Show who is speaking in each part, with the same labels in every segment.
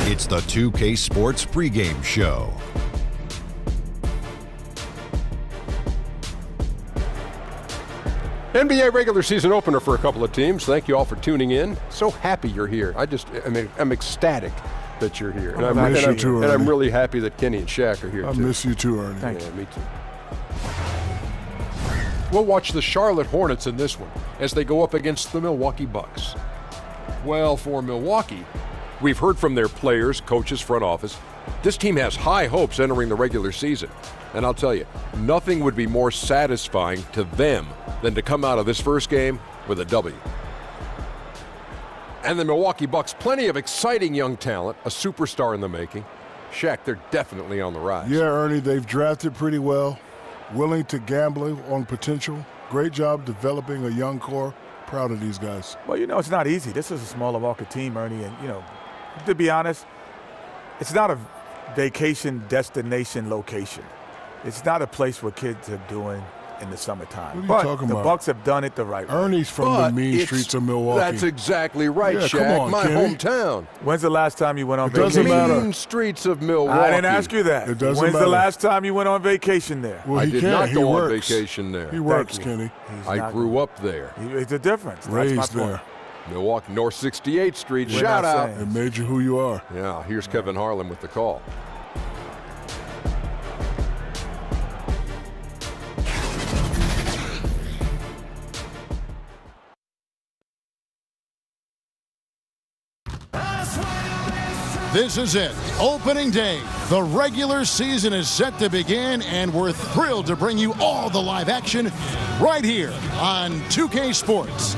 Speaker 1: It's the 2K Sports pregame show.
Speaker 2: NBA regular season opener for a couple of teams. Thank you all for tuning in. So happy you're here. I'm ecstatic that you're here. And I'm really happy that Kenny and Shaq are here, too.
Speaker 3: I miss you too, Ernie.
Speaker 2: Yeah, me too. We'll watch the Charlotte Hornets in this one as they go up against the Milwaukee Bucks. Well, for Milwaukee, we've heard from their players, coaches, front office. This team has high hopes entering the regular season. And I'll tell you, nothing would be more satisfying to them than to come out of this first game with a W. And the Milwaukee Bucks, plenty of exciting young talent, a superstar in the making. Shaq, they're definitely on the rise.
Speaker 3: Yeah, Ernie, they've drafted pretty well, willing to gamble on potential. Great job developing a young core. Proud of these guys.
Speaker 4: Well, it's not easy. This is a small Milwaukee team, Ernie, and, to be honest, it's not a vacation destination location. It's not a place where kids are doing in the summertime.
Speaker 3: What are you talking about?
Speaker 4: The Bucks have done it the right way.
Speaker 3: Ernie's from the mean streets of Milwaukee.
Speaker 2: That's exactly right,
Speaker 3: Yeah,
Speaker 2: Shaq.
Speaker 3: come on,
Speaker 2: my
Speaker 3: Kenny.
Speaker 2: hometown.
Speaker 4: When's the last time you went on
Speaker 3: It doesn't
Speaker 4: vacation?
Speaker 3: matter.
Speaker 2: Mean streets of Milwaukee.
Speaker 4: I didn't ask you that.
Speaker 3: It doesn't
Speaker 4: When's
Speaker 3: matter.
Speaker 4: the last time you went on vacation there?
Speaker 3: Well,
Speaker 2: I
Speaker 3: he
Speaker 2: did
Speaker 3: can't.
Speaker 2: not
Speaker 3: He
Speaker 2: go on
Speaker 3: works.
Speaker 2: vacation there.
Speaker 3: He works,
Speaker 4: you.
Speaker 3: Kenny.
Speaker 2: I grew up there.
Speaker 4: It's a difference.
Speaker 3: Raised
Speaker 4: That's my point.
Speaker 3: there.
Speaker 2: Milwaukee, North 68th Street.
Speaker 4: We're
Speaker 2: Shout
Speaker 4: not
Speaker 2: out.
Speaker 4: saying.
Speaker 3: It made you who you are.
Speaker 2: Yeah, here's Kevin Harlan with the call.
Speaker 5: This is it, opening day. The regular season is set to begin, and we're thrilled to bring you all the live action right here on 2K Sports.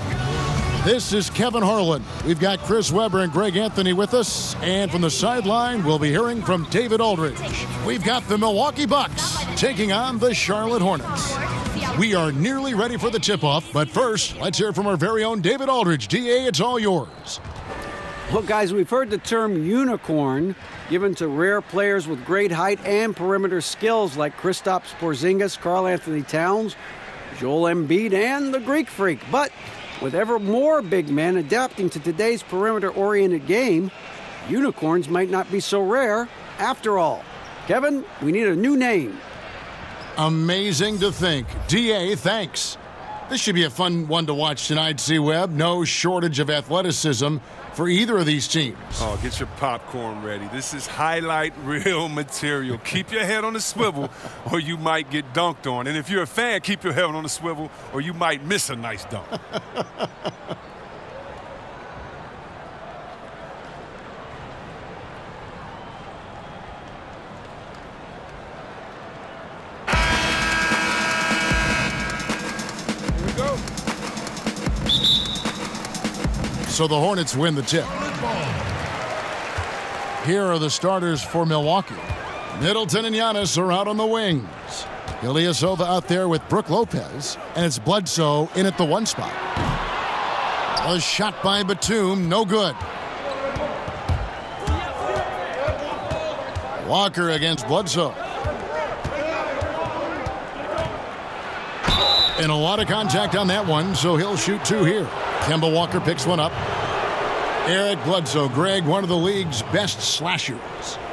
Speaker 5: This is Kevin Harlan. We've got Chris Webber and Greg Anthony with us, and from the sideline, we'll be hearing from David Aldridge. We've got the Milwaukee Bucks taking on the Charlotte Hornets. We are nearly ready for the tip-off, but first, let's hear from our very own David Aldridge. DA, it's all yours.
Speaker 6: Well, guys, we've heard the term unicorn given to rare players with great height and perimeter skills like Kristaps Porzingis, Karl Anthony Towns, Joel Embiid, and the Greek Freak. But with ever more big men adapting to today's perimeter-oriented game, unicorns might not be so rare after all. Kevin, we need a new name.
Speaker 5: Amazing to think. DA, thanks. This should be a fun one to watch tonight, C-Web. No shortage of athleticism for either of these teams.
Speaker 7: Oh, get your popcorn ready. This is highlight reel material. Keep your head on the swivel or you might get dunked on. And if you're a fan, keep your head on the swivel or you might miss a nice dunk.
Speaker 5: So the Hornets win the tip. Here are the starters for Milwaukee. Middleton and Giannis are out on the wings. Ilyasova out there with Brook Lopez, and it's Bledsoe in at the one spot. A shot by Batum, no good. Walker against Bledsoe. And a lot of contact on that one, so he'll shoot two here. Kemba Walker picks one up. Eric Bledsoe, Greg, one of the league's best slashers.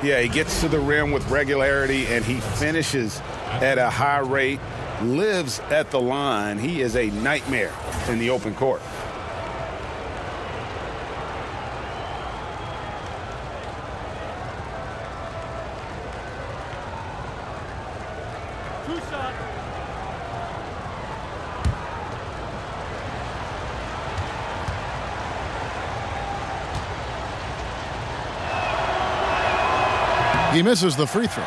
Speaker 8: Yeah, he gets to the rim with regularity, and he finishes at a high rate, lives at the line. He is a nightmare in the open court.
Speaker 5: He misses the free throw.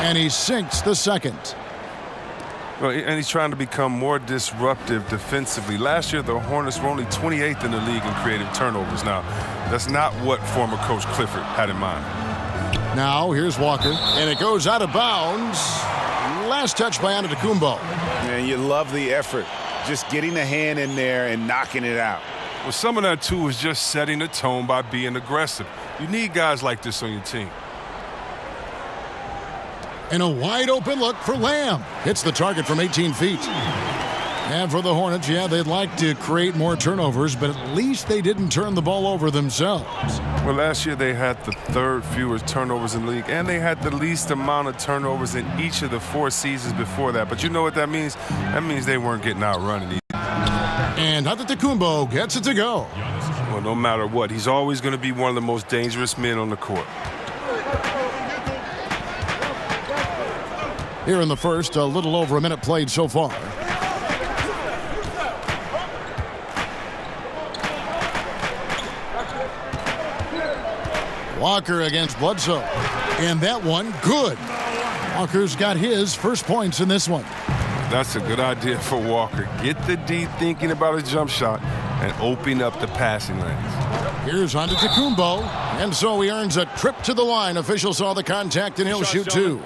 Speaker 5: And he sinks the second.
Speaker 7: Well, and he's trying to become more disruptive defensively. Last year, the Hornets were only 28th in the league in creative turnovers. Now, that's not what former coach Clifford had in mind.
Speaker 5: Now, here's Walker, and it goes out of bounds. Last touch by Antetokounmpo.
Speaker 8: And you love the effort just getting a hand in there and knocking it out.
Speaker 7: Well, some of that, too, is just setting the tone by being aggressive. You need guys like this on your team.
Speaker 5: And a wide open look for Lamb. Hits the target from 18 feet. And for the Hornets, yeah, they'd like to create more turnovers, but at least they didn't turn the ball over themselves.
Speaker 7: Well, last year they had the third fewest turnovers in the league, and they had the least amount of turnovers in each of the 4 seasons before that. But you know what that means? That means they weren't getting outrun either.
Speaker 5: And Antetokounmpo gets it to go.
Speaker 7: Well, no matter what, he's always going to be one of the most dangerous men on the court.
Speaker 5: Here in the first, a little over a minute played so far. Walker against Bledsoe. And that one, good. Walker's got his first points in this one.
Speaker 7: That's a good idea for Walker. Get the D thinking about a jump shot and open up the passing lanes.
Speaker 5: Here's Antetokounmpo. And so he earns a trip to the line. Official saw the contact and he'll shoot 2.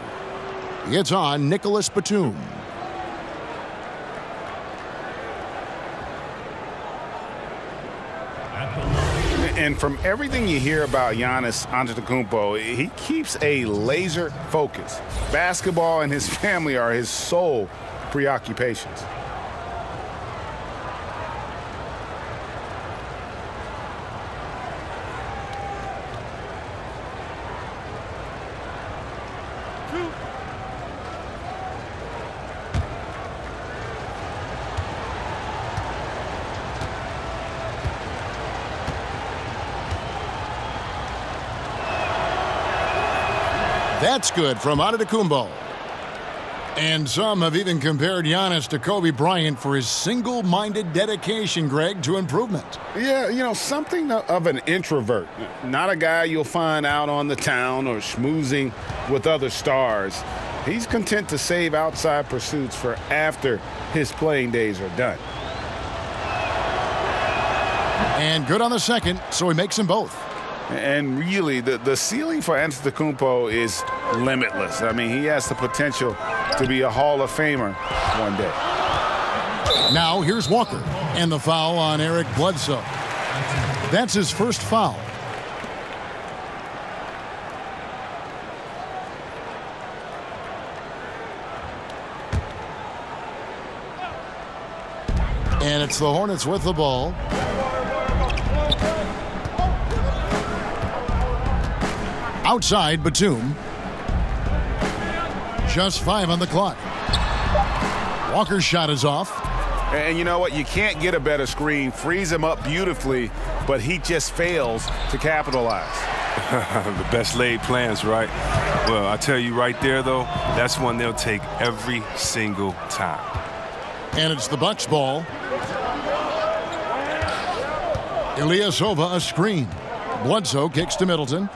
Speaker 5: It's on Nicholas Batum.
Speaker 8: And from everything you hear about Giannis Antetokounmpo, he keeps a laser focus. Basketball and his family are his sole preoccupations.
Speaker 5: That's good from Antetokounmpo. And some have even compared Giannis to Kobe Bryant for his single-minded dedication, Greg, to improvement.
Speaker 8: Yeah, you know, something of an introvert. Not a guy you'll find out on the town or schmoozing with other stars. He's content to save outside pursuits for after his playing days are done.
Speaker 5: And good on the second, so he makes them both.
Speaker 8: And really, the ceiling for Antetokounmpo is limitless. I mean, he has the potential to be a Hall of Famer one day.
Speaker 5: Now here's Walker, and the foul on Eric Bledsoe. That's his first foul. And it's the Hornets with the ball. Outside, Batum. Just 5 on the clock. Walker's shot is off.
Speaker 8: And you know what? You can't get a better screen. Frees him up beautifully, but he just fails to capitalize.
Speaker 7: The best laid plans, right? Well, I tell you right there, though, that's one they'll take every single time.
Speaker 5: And it's the Bucks ball. Ilyasova a screen. Bledsoe kicks to Middleton.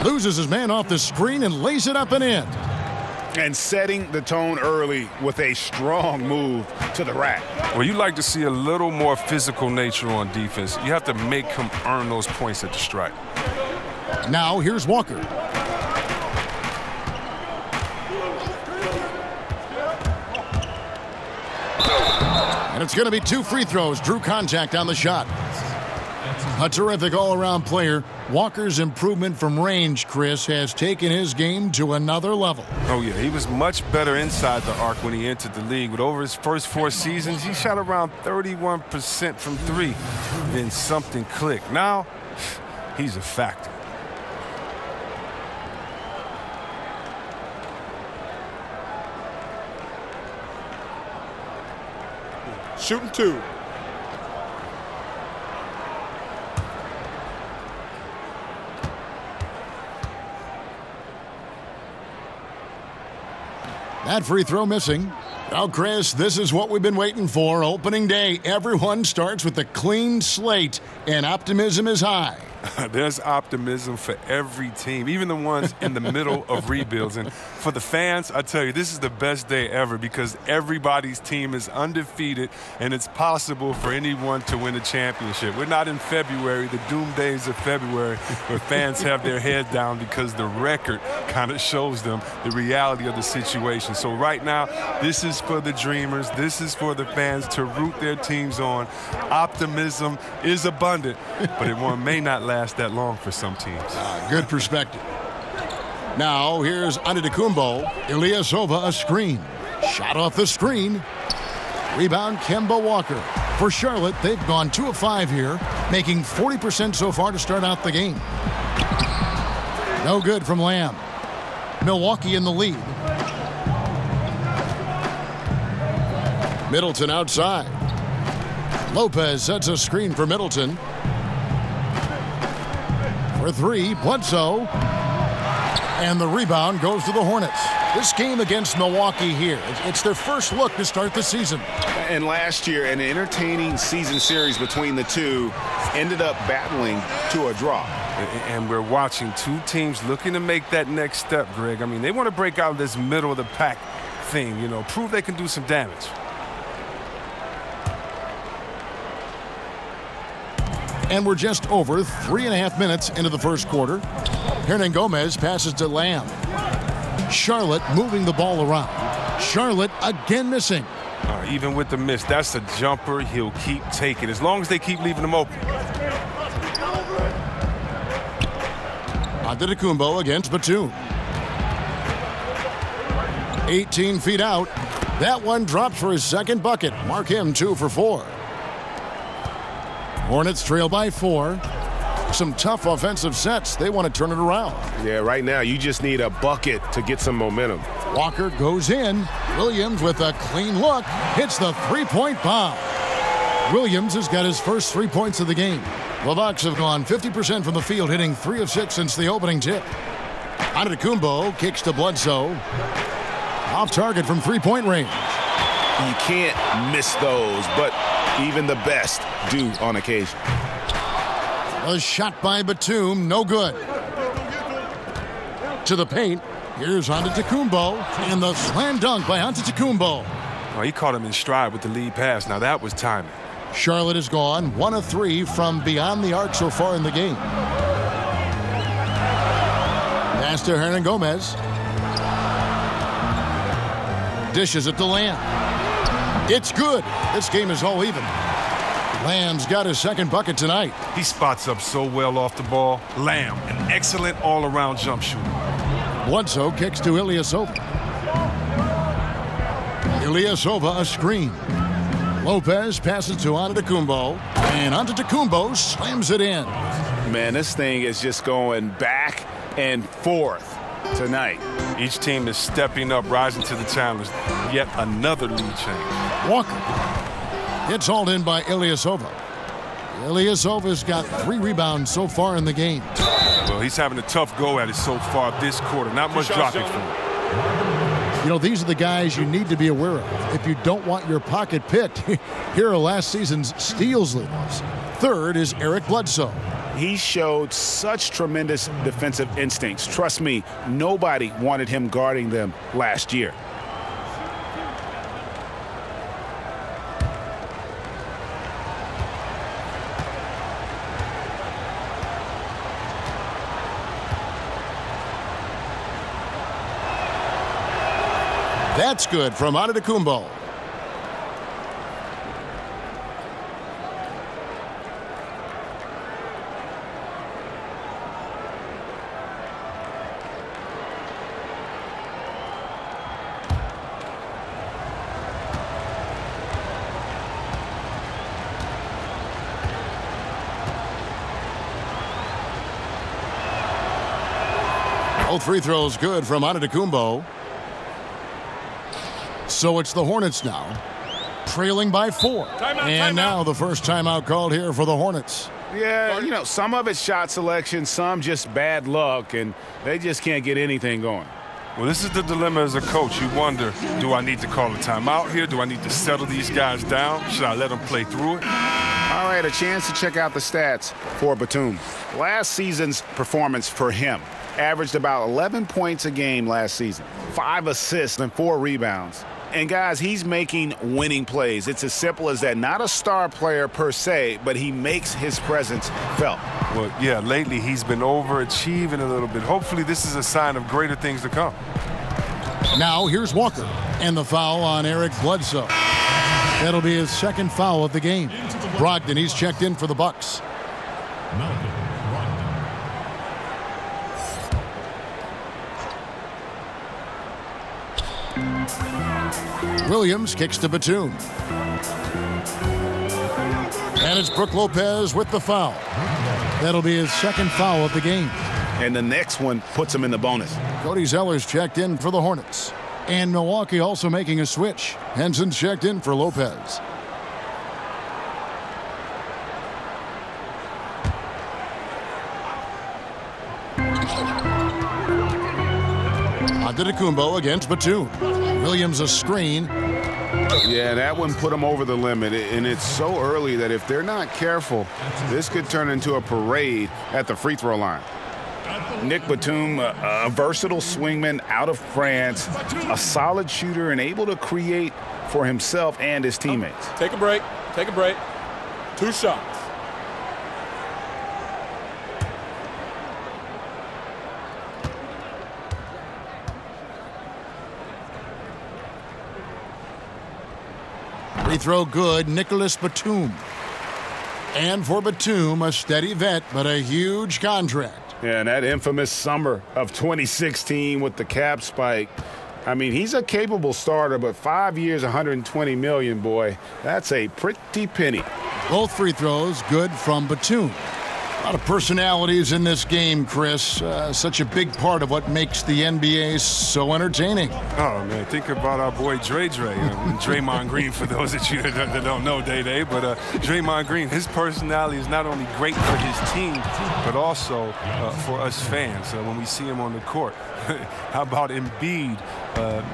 Speaker 5: Loses his man off the screen and lays it up and in.
Speaker 8: And setting the tone early with a strong move to the rack.
Speaker 7: Well, you like to see a little more physical nature on defense. You have to make him earn those points at the strike.
Speaker 5: Now here's Walker. And it's going to be 2 free throws. Drew contact on the shot. A terrific all-around player. Walker's improvement from range, Chris, has taken his game to another level.
Speaker 7: Oh, yeah. He was much better inside the arc when he entered the league. But over his first 4 seasons, he shot around 31% from 3. Then something clicked. Now, he's a factor.
Speaker 2: Shooting 2.
Speaker 5: That free throw missing. Now, Chris, this is what we've been waiting for. Opening day, everyone starts with a clean slate, and optimism is high.
Speaker 7: There's optimism for every team, even the ones in the middle of rebuilds. And for the fans, I tell you, this is the best day ever because everybody's team is undefeated, and it's possible for anyone to win a championship. We're not in February, the doom days of February, where fans have their head down because the record kind of shows them the reality of the situation. So right now, this is for the dreamers. This is for the fans to root their teams on. Optimism is abundant, but it may not last that long for some teams.
Speaker 5: Good perspective. Now here's Antetokounmpo. Ilyasova a screen. Shot off the screen. Rebound Kemba Walker. For Charlotte, they've gone 2 of 5 here, making 40% so far to start out the game. No good from Lamb. Milwaukee in the lead. Middleton outside. Lopez sets a screen for Middleton. For 3, Bledsoe. And the rebound goes to the Hornets. This game against Milwaukee here, it's their first look to start the season.
Speaker 8: And last year, an entertaining season series between the two ended up battling to a draw.
Speaker 7: And we're watching two teams looking to make that next step, Greg. I mean, they want to break out of this middle of the pack thing, prove they can do some damage.
Speaker 5: And we're just over 3.5 minutes into the first quarter. Hernangomez passes to Lamb. Charlotte moving the ball around. Charlotte again missing.
Speaker 7: Even with the miss, that's a jumper he'll keep taking as long as they keep leaving him open.
Speaker 5: Antetokounmpo against Batum. 18 feet out. That one drops for his second bucket. Mark him 2 for 4. Hornets trail by 4. Some tough offensive sets. They want to turn it around.
Speaker 9: Yeah, right now you just need a bucket to get some momentum.
Speaker 5: Walker goes in. Williams with a clean look. Hits the three-point bomb. Williams has got his first 3 points of the game. The Bucks have gone 50% from the field, hitting 3 of 6 since the opening tip. Antetokounmpo kicks to Bledsoe. Off target from three-point range.
Speaker 8: You can't miss those, but even the best do on occasion.
Speaker 5: A shot by Batum, no good. To the paint, here's Antetokounmpo, and the slam dunk by Antetokounmpo.
Speaker 7: Oh, he caught him in stride with the lead pass. Now that was timing.
Speaker 5: Charlotte has gone 1 of 3 from beyond the arc so far in the game. Pass to Hernangomez. Dishes it to Lamb. It's good. This game is all even. Lamb's got his second bucket tonight.
Speaker 7: He spots up so well off the ball. Lamb, an excellent all-around jump shooter.
Speaker 5: Bledsoe kicks to Ilyasova. Ilyasova a screen. Lopez passes to Antetokounmpo, and Antetokounmpo slams it in.
Speaker 8: Man, this thing is just going back and forth tonight.
Speaker 7: Each team is stepping up, rising to the challenge. Yet another lead change.
Speaker 5: Walker. It's hauled in by Ilyasova. Ilyasova's got 3 rebounds so far in the game.
Speaker 7: Well, he's having a tough go at it so far this quarter. Not much dropping for him.
Speaker 5: These are the guys you need to be aware of. If you don't want your pocket picked, here are last season's steals leaders. Third is Eric Bledsoe.
Speaker 8: He showed such tremendous defensive instincts. Trust me, nobody wanted him guarding them last year.
Speaker 5: That's good from Antetokounmpo. Both free throws good from Antetokounmpo. So it's the Hornets now, trailing by 4. And now the first timeout called here for the Hornets.
Speaker 8: Yeah, some of it's shot selection, some just bad luck, and they just can't get anything going.
Speaker 7: Well, this is the dilemma as a coach. You wonder, do I need to call a timeout here? Do I need to settle these guys down? Should I let them play through it?
Speaker 8: All right, a chance to check out the stats for Batum. Last season's performance for him averaged about 11 points a game last season, 5 assists and 4 rebounds. And guys, he's making winning plays. It's as simple as that. Not a star player per se, but he makes his presence felt.
Speaker 7: Well, yeah, lately he's been overachieving a little bit. Hopefully this is a sign of greater things to come.
Speaker 5: Now here's Walker, and the foul on Eric Bledsoe. That'll be his second foul of the game. Brogdon, he's checked in for the Bucks. Williams kicks to Batum. And it's Brook Lopez with the foul. That'll be his second foul of the game.
Speaker 8: And the next one puts him in the bonus.
Speaker 5: Cody Zeller's checked in for the Hornets. And Milwaukee also making a switch. Henson's checked in for Lopez. Antetokounmpo against Batum. Williams a screen.
Speaker 8: Yeah, that one put him over the limit, and it's so early that if they're not careful, this could turn into a parade at the free throw line. Nick Batum, a versatile swingman out of France, a solid shooter and able to create for himself and his teammates.
Speaker 10: Take a break. Take a break. 2 shots.
Speaker 5: Free throw good, Nicholas Batum. And for Batum, a steady vet, but a huge contract.
Speaker 8: Yeah, and that infamous summer of 2016 with the cap spike. I mean, he's a capable starter, but 5 years, $120 million, boy, that's a pretty penny.
Speaker 5: Both free throws good from Batum. A lot of personalities in this game, Chris. Such a big part of what makes the NBA so entertaining.
Speaker 7: Oh, man, think about our boy Dre. Draymond Green, for those of you that don't know Day, but Draymond Green, his personality is not only great for his team, but also for us fans when we see him on the court. How about Embiid,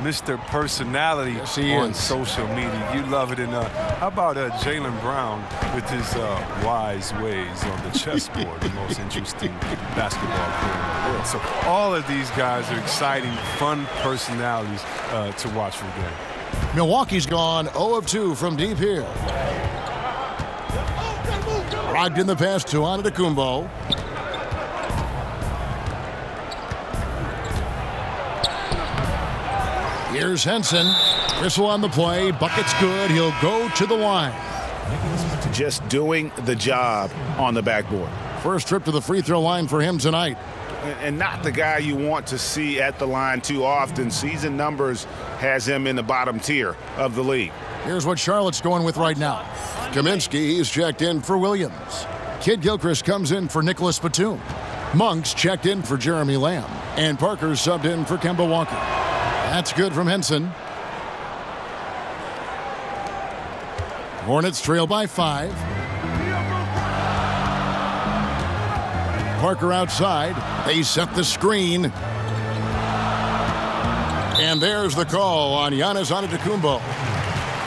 Speaker 7: Mr. Personality on social media? You love it. And how about Jaylen Brown with his wise ways on the chessboard, the most interesting basketball player in the world. So all of these guys are exciting, fun personalities to watch for the game.
Speaker 5: Milwaukee's gone 0 of 2 from deep here. Brogdon the pass to Antetokounmpo. Here's Henson. Whistle on the play. Bucket's good. He'll go to the line.
Speaker 8: Just doing the job on the backboard.
Speaker 5: First trip to the free throw line for him tonight.
Speaker 8: And not the guy you want to see at the line too often. Season numbers has him in the bottom tier of the league.
Speaker 5: Here's what Charlotte's going with right now. Kaminsky, he's checked in for Williams. Kid Gilchrist comes in for Nicholas Batum. Monk's checked in for Jeremy Lamb. And Parker's subbed in for Kemba Walker. That's good from Henson. Hornets trail by 5. Parker outside. They set the screen. And there's the call on Giannis Antetokounmpo.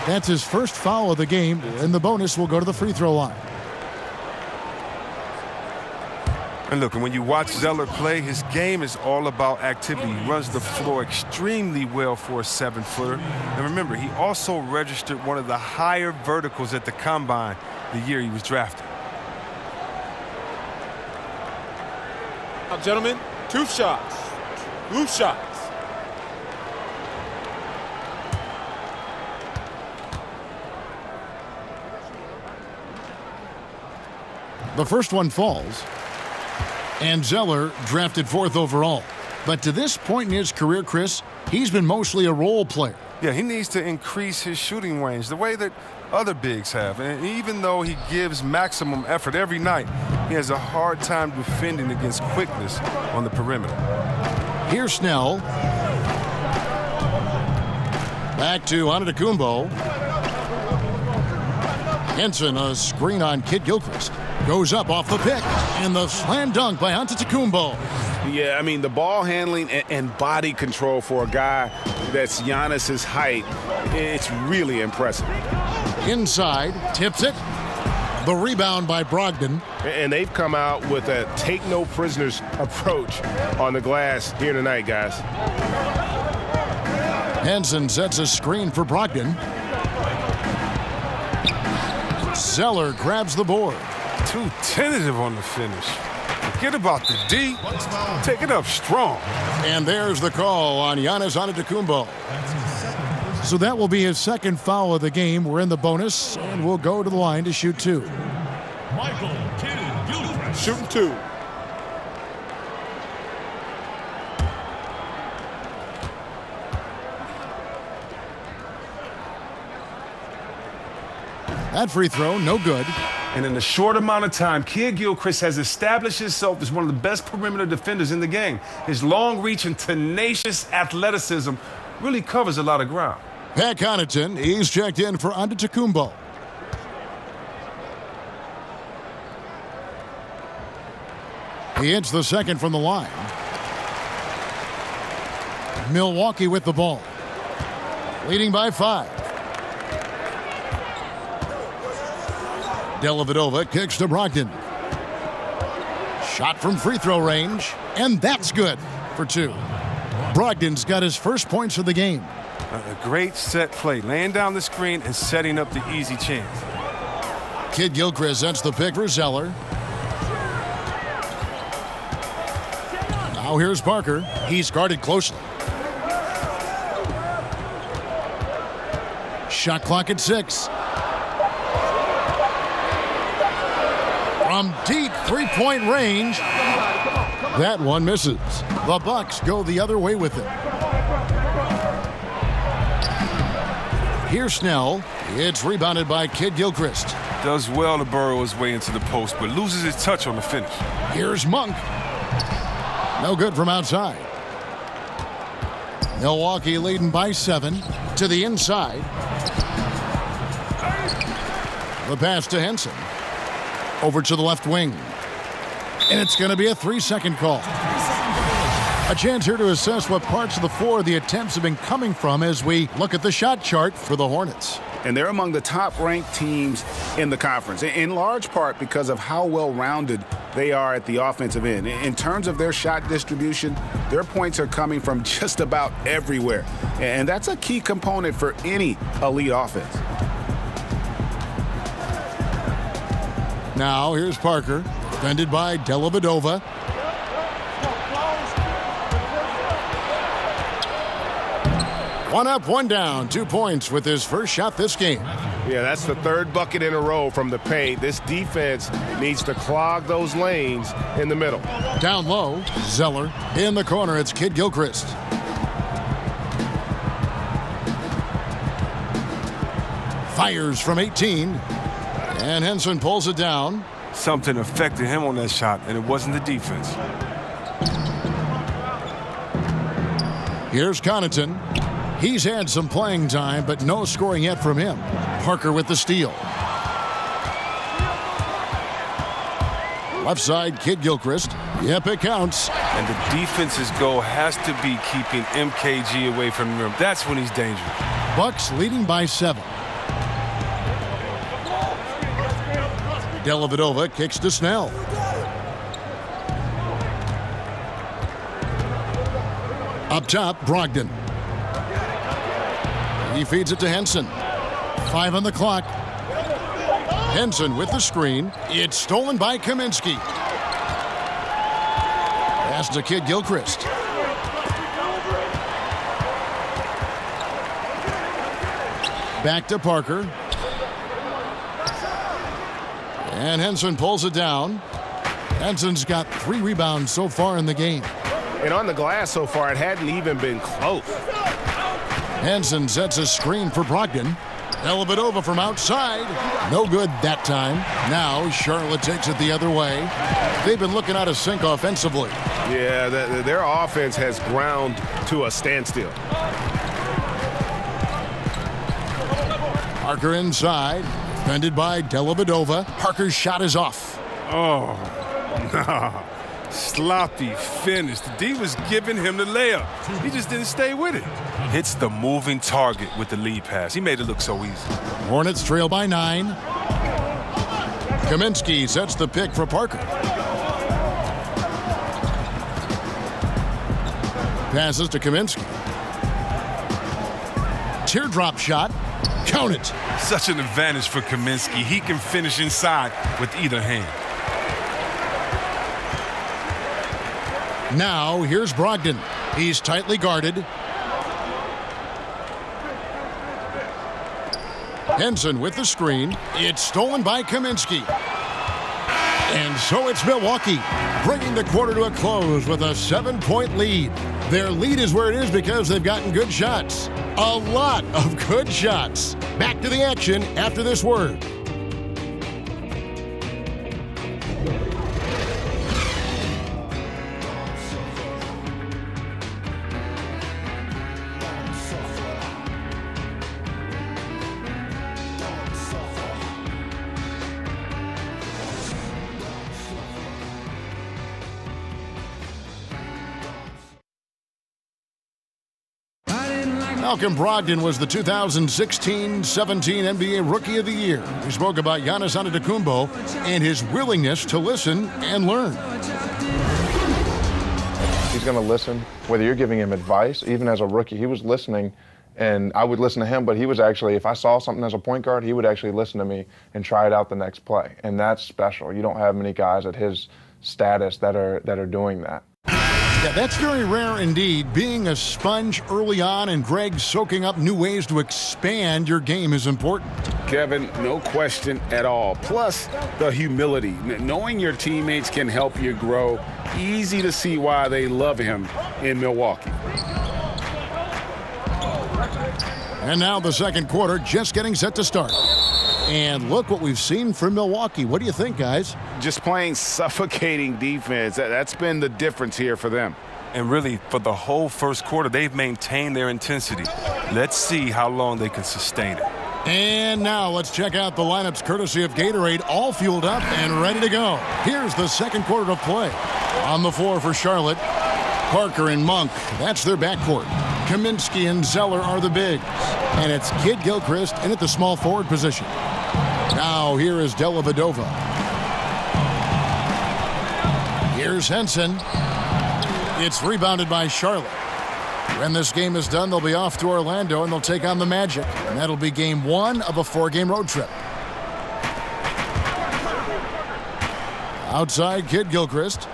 Speaker 5: That's his first foul of the game, and the bonus will go to the free throw line.
Speaker 7: And look, when you watch Zeller play, his game is all about activity. He runs the floor extremely well for a 7-footer. And remember, he also registered one of the higher verticals at the combine the year he was drafted.
Speaker 10: Now, gentlemen, 2 shots. 2 shots.
Speaker 5: The first one falls. And Zeller drafted 4th overall. But to this point in his career, Chris, he's been mostly a role player.
Speaker 7: Yeah, he needs to increase his shooting range the way that other bigs have. And even though he gives maximum effort every night, he has a hard time defending against quickness on the perimeter.
Speaker 5: Here's Snell. Back to Antetokounmpo. Henson, a screen on Kid Gilchrist. Goes up off the pick, and the slam dunk by Antetokounmpo.
Speaker 8: Yeah, I mean, the ball handling and body control for a guy that's Giannis's height, it's really impressive.
Speaker 5: Inside, tips it. The rebound by Brogdon.
Speaker 9: And they've come out with a take-no-prisoners approach on the glass here tonight, guys.
Speaker 5: Henson sets a screen for Brogdon. Zeller grabs the board.
Speaker 7: Too tentative on the finish. Forget about the D. Take it up strong.
Speaker 5: And there's the call on Giannis Antetokounmpo. So that will be his second foul of the game. We're in the bonus, and we'll go to the line to shoot two.
Speaker 10: Shooting two.
Speaker 5: That free throw, no good.
Speaker 7: And in a short amount of time, Kid Gilchrist has established himself as one of the best perimeter defenders in the game. His long reach and tenacious athleticism really covers a lot of ground.
Speaker 5: Pat Connaughton, he's checked in for Antetokounmpo. He hits the second from the line. Milwaukee with the ball. Leading by 5. Dellavedova kicks to Brogdon. Shot from free throw range, and that's good for 2. Brogdon's got his first points of the game.
Speaker 7: A great set play, laying down the screen and setting up the easy chance.
Speaker 5: Kid Gilchrist sets the pick for Zeller. Now here's Parker. He's guarded closely. Shot clock at 6. From deep three-point range, that one misses. The Bucks go the other way with it. Here's Snell. It's rebounded by Kid Gilchrist.
Speaker 7: Does well to burrow his way into the post, but loses his touch on the finish.
Speaker 5: Here's Monk. No good from outside. Milwaukee leading by 7 to the inside. The pass to Henson. Over to the left wing. And it's going to be a 3-second call. A chance here to assess what parts of the floor the attempts have been coming from as we look at the shot chart for the Hornets.
Speaker 8: And they're among the top-ranked teams in the conference, in large part because of how well-rounded they are at the offensive end. In terms of their shot distribution, their points are coming from just about everywhere. And that's a key component for any elite offense.
Speaker 5: Now here's Parker, defended by Dellavedova. One up, one down, 2 points with his first shot this game.
Speaker 9: Yeah, that's the third bucket in a row from the paint. This defense needs to clog those lanes in the middle.
Speaker 5: Down low, Zeller. In the corner, it's Kid Gilchrist. Fires from 18. And Henson pulls it down.
Speaker 7: Something affected him on that shot, and it wasn't the defense.
Speaker 5: Here's Connaughton. He's had some playing time, but no scoring yet from him. Parker with the steal. Left side, Kid Gilchrist. Yep, it counts.
Speaker 7: And the defense's goal has to be keeping MKG away from the rim. That's when he's dangerous.
Speaker 5: Bucks leading by 7. Dellavedova kicks to Snell. Up top, Brogdon. He feeds it to Henson. 5 on the clock. Henson with the screen. It's stolen by Kaminsky. Pass to Kid Gilchrist. Back to Parker. And Henson pulls it down. Henson's got 3 rebounds so far in the game.
Speaker 9: And on the glass so far, it hadn't even been close.
Speaker 5: Henson sets a screen for Brogdon. Dellavedova from outside. No good that time. Now Charlotte takes it the other way. They've been looking out of sync offensively.
Speaker 9: Yeah, their offense has ground to a standstill.
Speaker 5: Parker inside. Defended by Dellavedova. Parker's shot is off.
Speaker 7: Oh, nah. Sloppy finish. The D was giving him the layup. He just didn't stay with it. Hits the moving target with the lead pass. He made it look so easy.
Speaker 5: Hornets trail by 9. Kaminsky sets the pick for Parker. Passes to Kaminsky. Teardrop shot. Count it.
Speaker 7: Such an advantage for Kaminsky. He can finish inside with either hand.
Speaker 5: Now here's Brogdon. He's tightly guarded. Henson with the screen. It's stolen by Kaminsky. And so it's Milwaukee, bringing the quarter to a close with a 7-point lead. Their lead is where it is because they've gotten good shots. A lot of good shots. Back to the action after this word. Malcolm Brogdon was the 2016-17 NBA Rookie of the Year. We spoke about Giannis Antetokounmpo and his willingness to listen and learn.
Speaker 11: He's going to listen, whether you're giving him advice. Even as a rookie, he was listening, and I would listen to him, but he was actually, if I saw something as a point guard, he would actually listen to me and try it out the next play. And that's special. You don't have many guys at his status that are doing that.
Speaker 5: Yeah, that's very rare indeed. Being a sponge early on and Greg soaking up new ways to expand your game is important.
Speaker 8: Kevin, no question at all. Plus, the humility. Knowing your teammates can help you grow. Easy to see why they love him in Milwaukee.
Speaker 5: And now the second quarter just getting set to start. And look what we've seen from Milwaukee. What do you think, guys?
Speaker 8: Just playing suffocating defense. That's been the difference here for them.
Speaker 7: And really, for the whole first quarter, they've maintained their intensity. Let's see how long they can sustain it.
Speaker 5: And now let's check out the lineups courtesy of Gatorade, all fueled up and ready to go. Here's the second quarter of play. On the floor for Charlotte, Parker and Monk. That's their backcourt. Kaminsky and Zeller are the bigs. And it's Kid Gilchrist in at the small forward position. Now here is Dellavedova. Here's Henson. It's rebounded by Charlotte. When this game is done, they'll be off to Orlando and they'll take on the Magic. And that'll be game one of a 4-game road trip. Outside, Kid Gilchrist.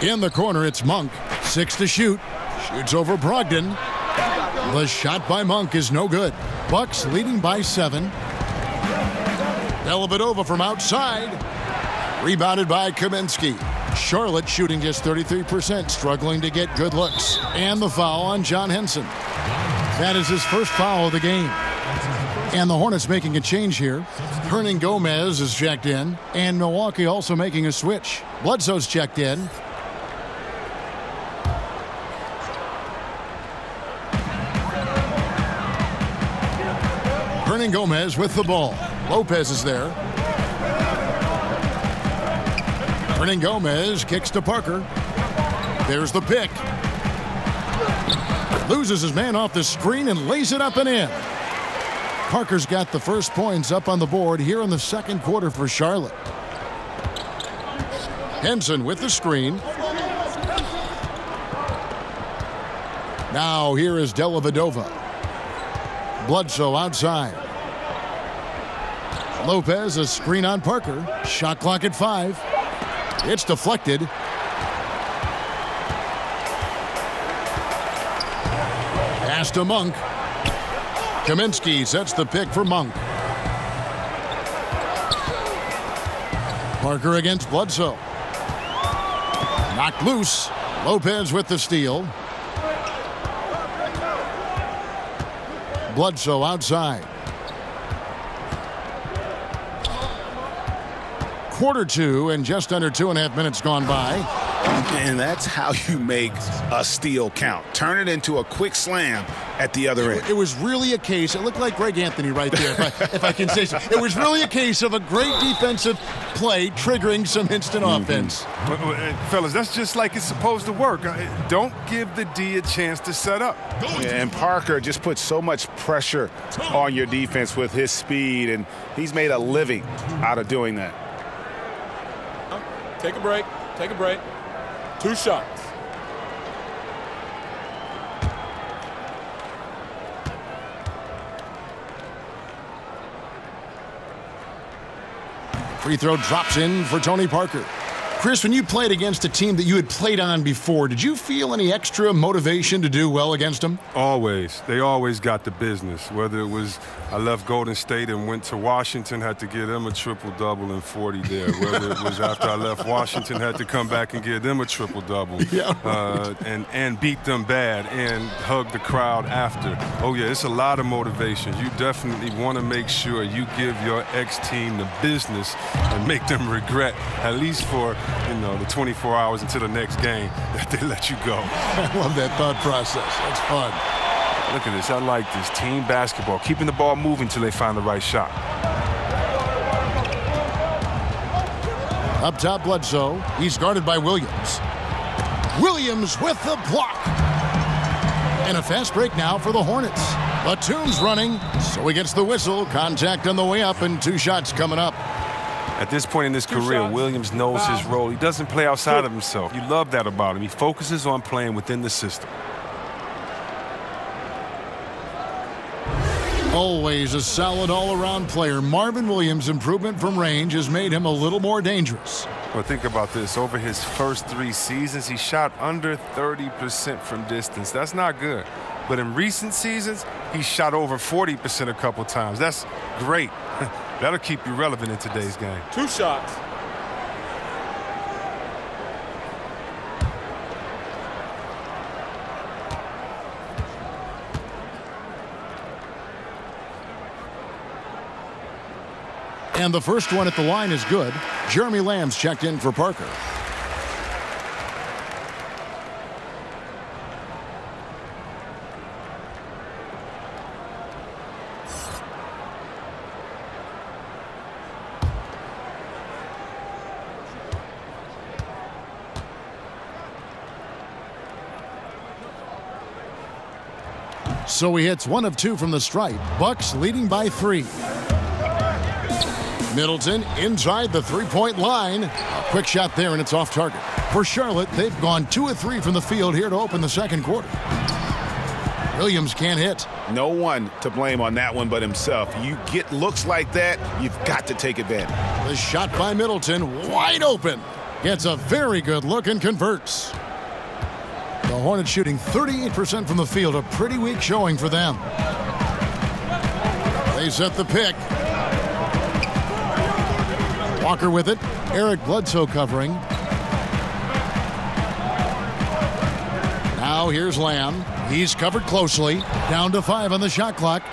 Speaker 5: In the corner, it's Monk. 6 to shoot. Shoots over Brogdon. The shot by Monk is no good. Bucks leading by 7. Dellavedova from outside. Rebounded by Kaminsky. Charlotte shooting just 33%, struggling to get good looks. And the foul on John Henson. That is his first foul of the game. And the Hornets making a change here. Hernangomez is checked in. And Milwaukee also making a switch. Bledsoe's checked in. Hernangomez with the ball. Lopez is there. Hernangomez kicks to Parker. There's the pick. Loses his man off the screen and lays it up and in. Parker's got the first points up on the board here in the second quarter for Charlotte. Henson with the screen. Now here is Dellavedova. Bledsoe outside. Lopez, a screen on Parker. Shot clock at 5. It's deflected. Pass to Monk. Kaminsky sets the pick for Monk. Parker against Bledsoe. Knocked loose. Lopez with the steal. Bledsoe outside. Quarter 2 and just under 2.5 minutes gone by.
Speaker 8: And that's how you make a steal count. Turn it into a quick slam at the other end.
Speaker 5: It was really a case, it looked like Greg Anthony right there, if I can say so. It was really a case of a great defensive play triggering some instant offense.
Speaker 7: Fellas, that's just like it's supposed to work. Don't give the D a chance to set up.
Speaker 8: And Parker just put so much pressure on your defense with his speed, and he's made a living out of doing that.
Speaker 10: Take a break. Take a break. 2 shots.
Speaker 5: Free throw drops in for Tony Parker. Chris, when you played against a team that you had played on before, did you feel any extra motivation to do well against them?
Speaker 7: Always. They always got the business. Whether it was I left Golden State and went to Washington, had to give them a triple-double and 40 there. Whether it was after I left Washington, had to come back and give them a triple-double and beat them bad and hug the crowd after. Oh, yeah, it's a lot of motivation. You definitely want to make sure you give your ex-team the business and make them regret, at least for the 24 hours until the next game, that they let you go.
Speaker 5: I love that thought process. That's fun.
Speaker 7: Look at this. I like this. Team basketball. Keeping the ball moving until they find the right shot.
Speaker 5: Up top, Bledsoe. He's guarded by Williams. Williams with the block. And a fast break now for the Hornets. Batum's running, so he gets the whistle. Contact on the way up and 2 shots coming up.
Speaker 7: At this point in his career, Williams knows his role. He doesn't play outside of himself. You love that about him. He focuses on playing within the system.
Speaker 5: Always a solid all-around player. Marvin Williams' improvement from range has made him a little more dangerous.
Speaker 7: Well, think about this. Over his first 3 seasons, he shot under 30% from distance. That's not good. But in recent seasons, he shot over 40% a couple times. That's great. That'll keep you relevant in today's game.
Speaker 10: 2 shots.
Speaker 5: And the first one at the line is good. Jeremy Lamb's checked in for Parker. So he hits 1 of 2 from the stripe. Bucks leading by 3. Middleton inside the 3-point line. A quick shot there, and it's off target. For Charlotte, they've gone 2 of 3 from the field here to open the second quarter. Williams can't hit.
Speaker 8: No one to blame on that one but himself. You get looks like that, you've got to take advantage.
Speaker 5: The shot by Middleton, wide open. Gets a very good look and converts. The Hornets shooting 38% from the field, a pretty weak showing for them. They set the pick. Walker with it. Eric Bledsoe covering. Now here's Lamb. He's covered closely. Down to 5 on the shot clock.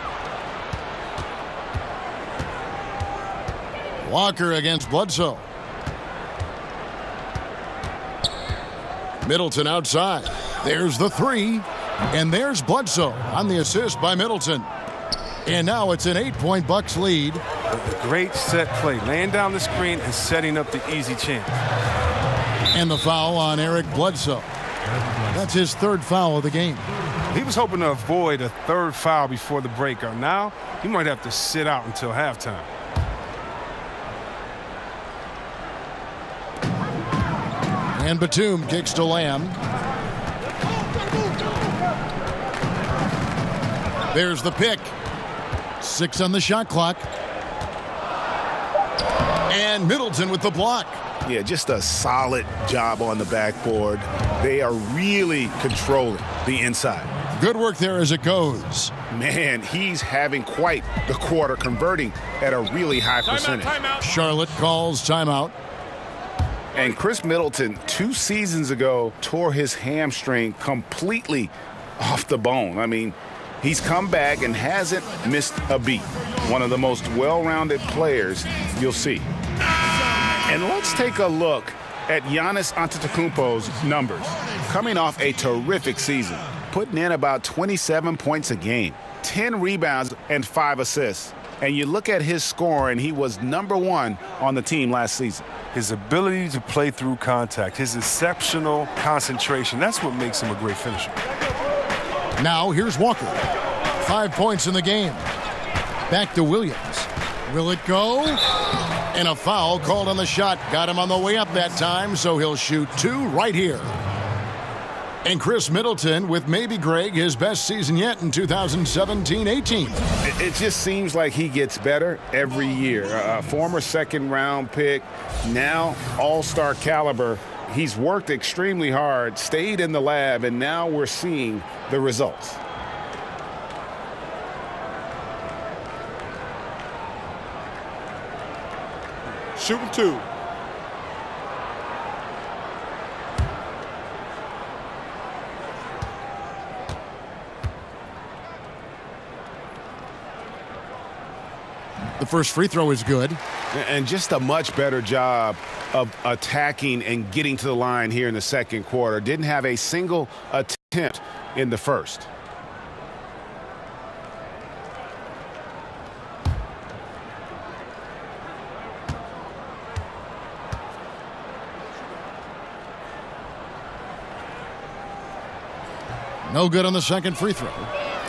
Speaker 5: Walker against Bledsoe. Middleton outside. There's the 3. And there's Bledsoe on the assist by Middleton. And now it's an 8-point Bucks lead.
Speaker 7: A great set play, laying down the screen and setting up the easy chance.
Speaker 5: And the foul on Eric Bledsoe. That's his 3rd foul of the game.
Speaker 7: He was hoping to avoid a 3rd foul before the break. Now he might have to sit out until halftime.
Speaker 5: And Batum kicks to Lamb. There's the pick. 6 on the shot clock. And Middleton with the block.
Speaker 8: Yeah, just a solid job on the backboard. They are really controlling the inside.
Speaker 5: Good work there as it goes.
Speaker 8: Man, he's having quite the quarter, converting at a really high percentage.
Speaker 10: Timeout.
Speaker 5: Charlotte calls timeout.
Speaker 8: And Chris Middleton, 2 seasons ago, tore his hamstring completely off the bone. I mean, he's come back and hasn't missed a beat. One of the most well-rounded players you'll see. And let's take a look at Giannis Antetokounmpo's numbers. Coming off a terrific season, putting in about 27 points a game, 10 rebounds, and 5 assists. And you look at his score, and he was #1 on the team last season.
Speaker 7: His ability to play through contact, his exceptional concentration, that's what makes him a great finisher.
Speaker 5: Now here's Walker. 5 points in the game. Back to Williams. Will it go? And a foul called on the shot. Got him on the way up that time, so he'll shoot 2 right here. And Chris Middleton with maybe, Greg, his best season yet in 2017-18.
Speaker 8: It just seems like he gets better every year. A former second-round pick, now all-star caliber. He's worked extremely hard, stayed in the lab, and now we're seeing the results.
Speaker 10: Shooting 2.
Speaker 5: The first free throw is good.
Speaker 8: And just a much better job of attacking and getting to the line here in the second quarter. Didn't have a single attempt in the first.
Speaker 5: No good on the second free throw.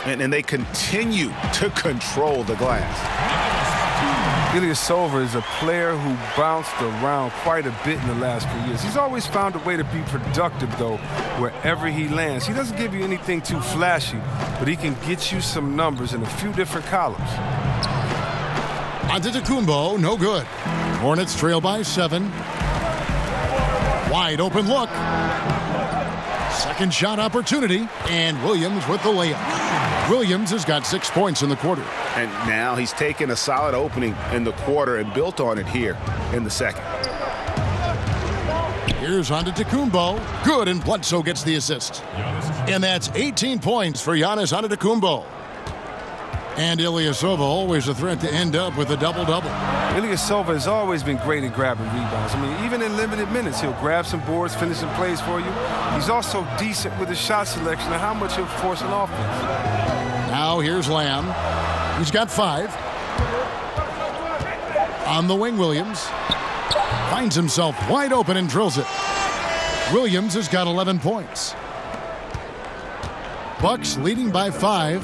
Speaker 8: And they continue to control the glass.
Speaker 7: Ilyasova is a player who bounced around quite a bit in the last few years. He's always found a way to be productive, though, wherever he lands. He doesn't give you anything too flashy, but he can get you some numbers in a few different columns.
Speaker 5: Antetokounmpo, no good. Hornets trail by 7. Wide open look. Second shot opportunity, and Williams with the layup. Williams has got 6 points in the quarter.
Speaker 8: And now he's taken a solid opening in the quarter and built on it here in the second.
Speaker 5: Here's Antetokounmpo. Good, and Bledsoe gets the assist. And that's 18 points for Giannis Antetokounmpo. And Ilyasova always a threat to end up with a double-double.
Speaker 7: Ilyasova has always been great at grabbing rebounds. I mean, even in limited minutes, he'll grab some boards, finish some plays for you. He's also decent with his shot selection and how much he'll force an offense.
Speaker 5: Now here's Lamb. He's got 5. On the wing, Williams. Finds himself wide open and drills it. Williams has got 11 points. Bucks leading by 5.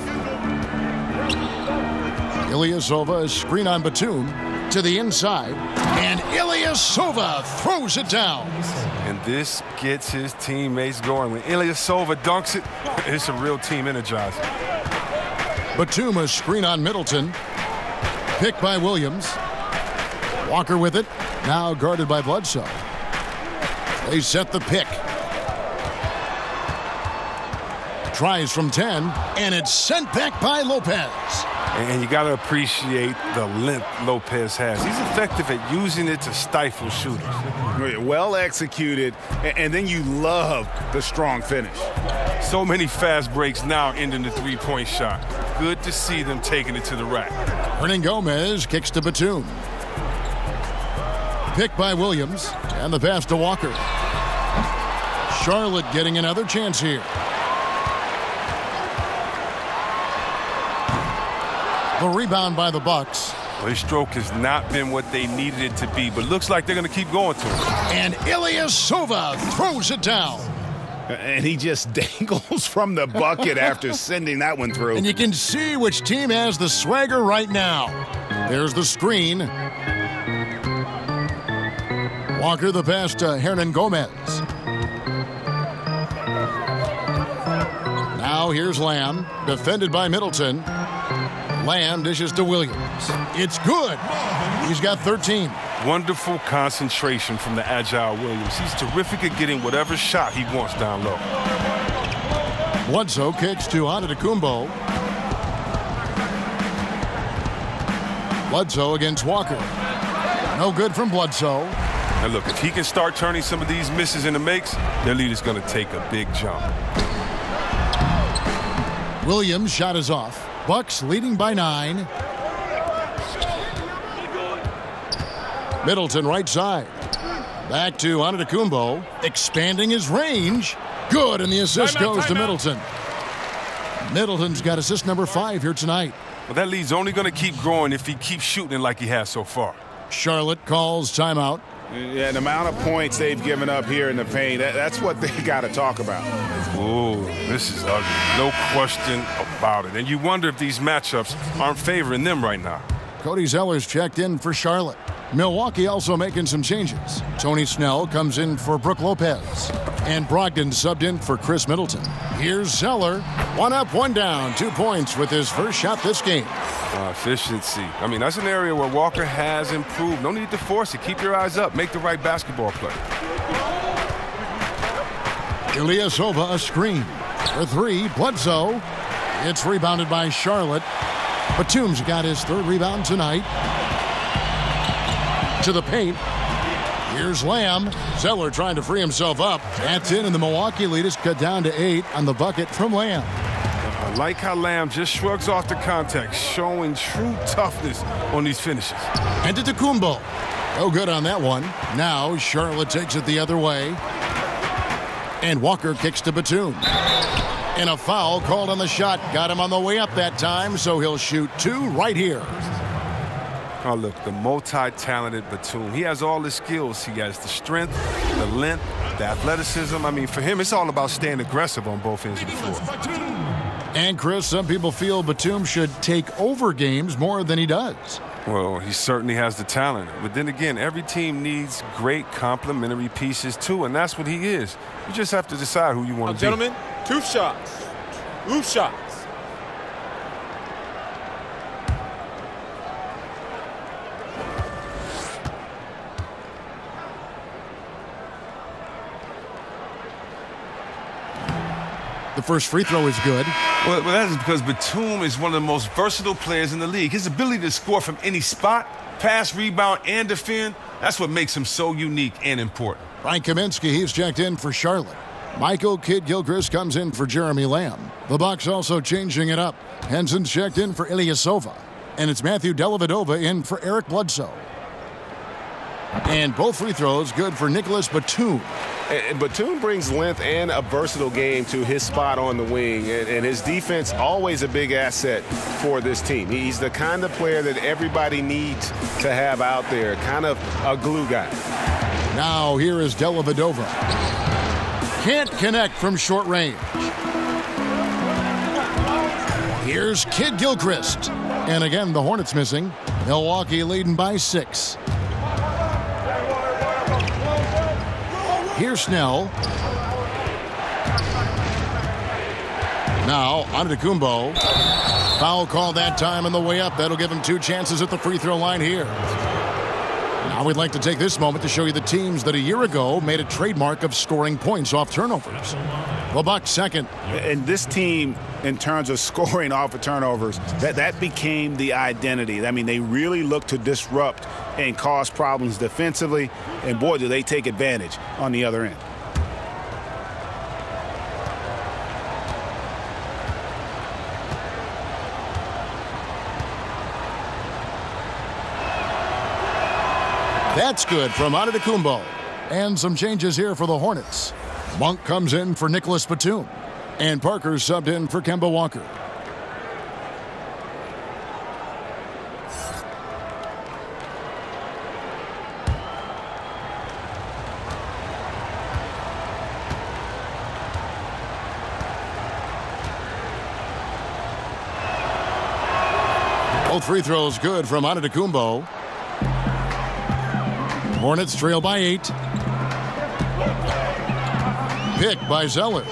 Speaker 5: Ilyasova, a screen on Batum to the inside. And Ilyasova throws it down.
Speaker 7: And this gets his teammates going. When Ilyasova dunks it, it's a real team energizer.
Speaker 5: Batum, a screen on Middleton. Picked by Williams. Walker with it. Now guarded by Bledsoe. They set the pick. Tries from 10, and it's sent back by Lopez.
Speaker 7: And you got to appreciate the length Lopez has. He's effective at using it to stifle shooters.
Speaker 8: Well executed, and then you love the strong finish.
Speaker 7: So many fast breaks now ending the three-point shot. Good to see them taking it to the rack.
Speaker 5: Gomez kicks to Batum. Picked by Williams, and the pass to Walker. Charlotte getting another chance here. The rebound by the Bucks.
Speaker 7: Well, his stroke has not been what they needed it to be, but looks like they're going to keep going to it.
Speaker 5: And Ilyasova throws it down.
Speaker 8: And he just dangles from the bucket after sending that one through.
Speaker 5: And you can see which team has the swagger right now. There's the screen. Walker the pass to Gomez. Now here's Lamb, defended by Middleton. Lamb dishes to Williams. It's good. He's got 13.
Speaker 7: Wonderful concentration from the agile Williams. He's terrific at getting whatever shot he wants down low.
Speaker 5: Bledsoe kicks to Antetokounmpo. Bledsoe against Walker. No good from Bledsoe.
Speaker 7: And look, if he can start turning some of these misses into makes, their lead is going to take a big jump.
Speaker 5: Williams' shot is off. Bucks leading by 9. Middleton right side. Back to Antetokounmpo, expanding his range. Good, and the assist goes to Middleton. Middleton's got assist number 5 here tonight.
Speaker 7: Well, that lead's only going to keep growing if he keeps shooting like he has so far.
Speaker 5: Charlotte calls timeout.
Speaker 8: Yeah, the amount of points they've given up here in the paint, that's what they got to talk about.
Speaker 7: Oh, this is ugly. No question about it. And you wonder if these matchups aren't favoring them right now.
Speaker 5: Cody Zeller's checked in for Charlotte. Milwaukee also making some changes. Tony Snell comes in for Brook Lopez. And Brogdon subbed in for Chris Middleton. Here's Zeller. 1 up, 1 down. 2 points with his first shot this game.
Speaker 7: Efficiency. I mean, that's an area where Walker has improved. No need to force it. Keep your eyes up. Make the right basketball play.
Speaker 5: Ilyasova a screen. For 3, Bledsoe. It's rebounded by Charlotte. Batum's got his 3rd rebound tonight. To the paint. Here's Lamb. Zeller trying to free himself up. That's in, and the Milwaukee lead is cut down to 8 on the bucket from Lamb.
Speaker 7: I like how Lamb just shrugs off the contact, showing true toughness on these finishes.
Speaker 5: Antetokounmpo. No good on that one. Now Charlotte takes it the other way. And Walker kicks to Batum. And a foul called on the shot. Got him on the way up that time, so he'll shoot 2 right here.
Speaker 7: Oh, look, the multi-talented Batum. He has all the skills. He has the strength, the length, the athleticism. I mean, for him, it's all about staying aggressive on both ends of the floor.
Speaker 5: And, Chris, some people feel Batum should take over games more than he does.
Speaker 7: Well, he certainly has the talent. But then again, every team needs great complementary pieces, too, and that's what he is. You just have to decide who you want to be.
Speaker 10: Gentlemen, 2 shots. 2 shots.
Speaker 5: The first free throw is good.
Speaker 7: Well, that is because Batum is one of the most versatile players in the league. His ability to score from any spot, pass, rebound, and defend, that's what makes him so unique and important.
Speaker 5: Frank Kaminsky, he's checked in for Charlotte. Michael Kidd-Gilchrist comes in for Jeremy Lamb. The Bucks also changing it up. Henson's checked in for Ilyasova. And it's Matthew Dellavedova in for Eric Bledsoe. And both free throws good for Nicholas Batum.
Speaker 9: And Batum brings length and a versatile game to his spot on the wing, and his defense always a big asset for this team. He's the kind of player that everybody needs to have out there, kind of a glue guy.
Speaker 5: Now here is Dellavedova. Can't connect from short range. Here's Kidd-Gilchrist. And again, the Hornets missing. Milwaukee leading by 6. Here's Snell. Now, Antetokounmpo. Foul call that time on the way up. That'll give him 2 chances at the free throw line here. Now we'd like to take this moment to show you the teams that a year ago made a trademark of scoring points off turnovers. The Bucks second.
Speaker 8: And this team, in terms of scoring off of turnovers, that became the identity. I mean, they really look to disrupt and cause problems defensively, and boy, do they take advantage on the other end.
Speaker 5: That's good from Antetokounmpo. And some changes here for the Hornets. Monk comes in for Nicholas Batum. And Parker subbed in for Kemba Walker. Both free throws good from Antetokounmpo. Hornets trail by 8. Pick by Zeller.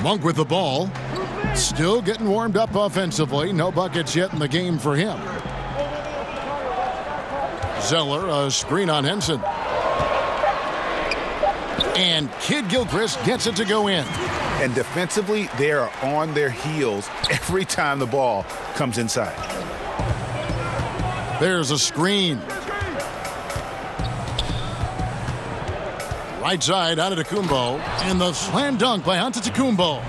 Speaker 5: Monk with the ball. Still getting warmed up offensively. No buckets yet in the game for him. Zeller, a screen on Henson. And Kidd-Gilchrist gets it to go in.
Speaker 8: And defensively, they are on their heels every time the ball comes inside.
Speaker 5: There's a screen. Right side, Antetokounmpo. And the slam dunk by Antetokounmpo.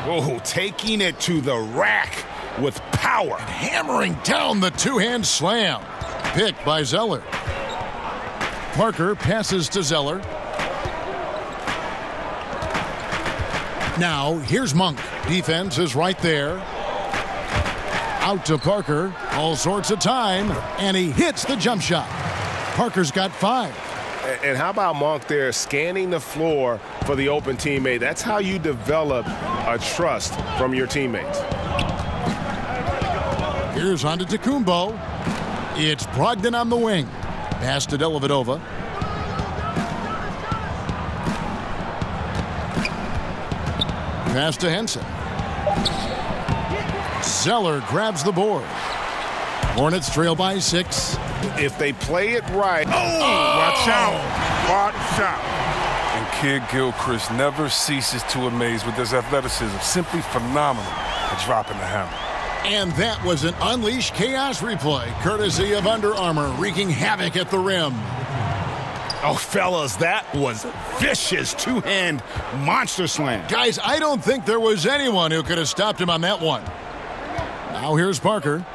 Speaker 8: Oh, taking it to the rack with power.
Speaker 5: Hammering down the 2-hand slam. pick by Zeller. Parker passes to Zeller. Now, here's Monk. Defense is right there. Out to Parker. All sorts of time. And he hits the jump shot. Parker's got 5.
Speaker 9: And how about Monk there scanning the floor for the open teammate? That's how you develop a trust from your teammates.
Speaker 5: Here's on to Tacumbo. It's Brogdon on the wing. Pass to Dellavedova. Pass to Henson. Zeller grabs the board. Hornets trail by 6.
Speaker 9: If they play it right.
Speaker 7: Watch out. Watch out. And Kid Gilchrist never ceases to amaze with his athleticism. Simply phenomenal at dropping the hammer.
Speaker 5: And that was an Unleash Chaos replay, courtesy of Under Armour, wreaking havoc at the rim.
Speaker 8: Oh, fellas, that was vicious two-hand monster slam.
Speaker 5: Guys, I don't think there was anyone who could have stopped him on that one. Now here's Parker.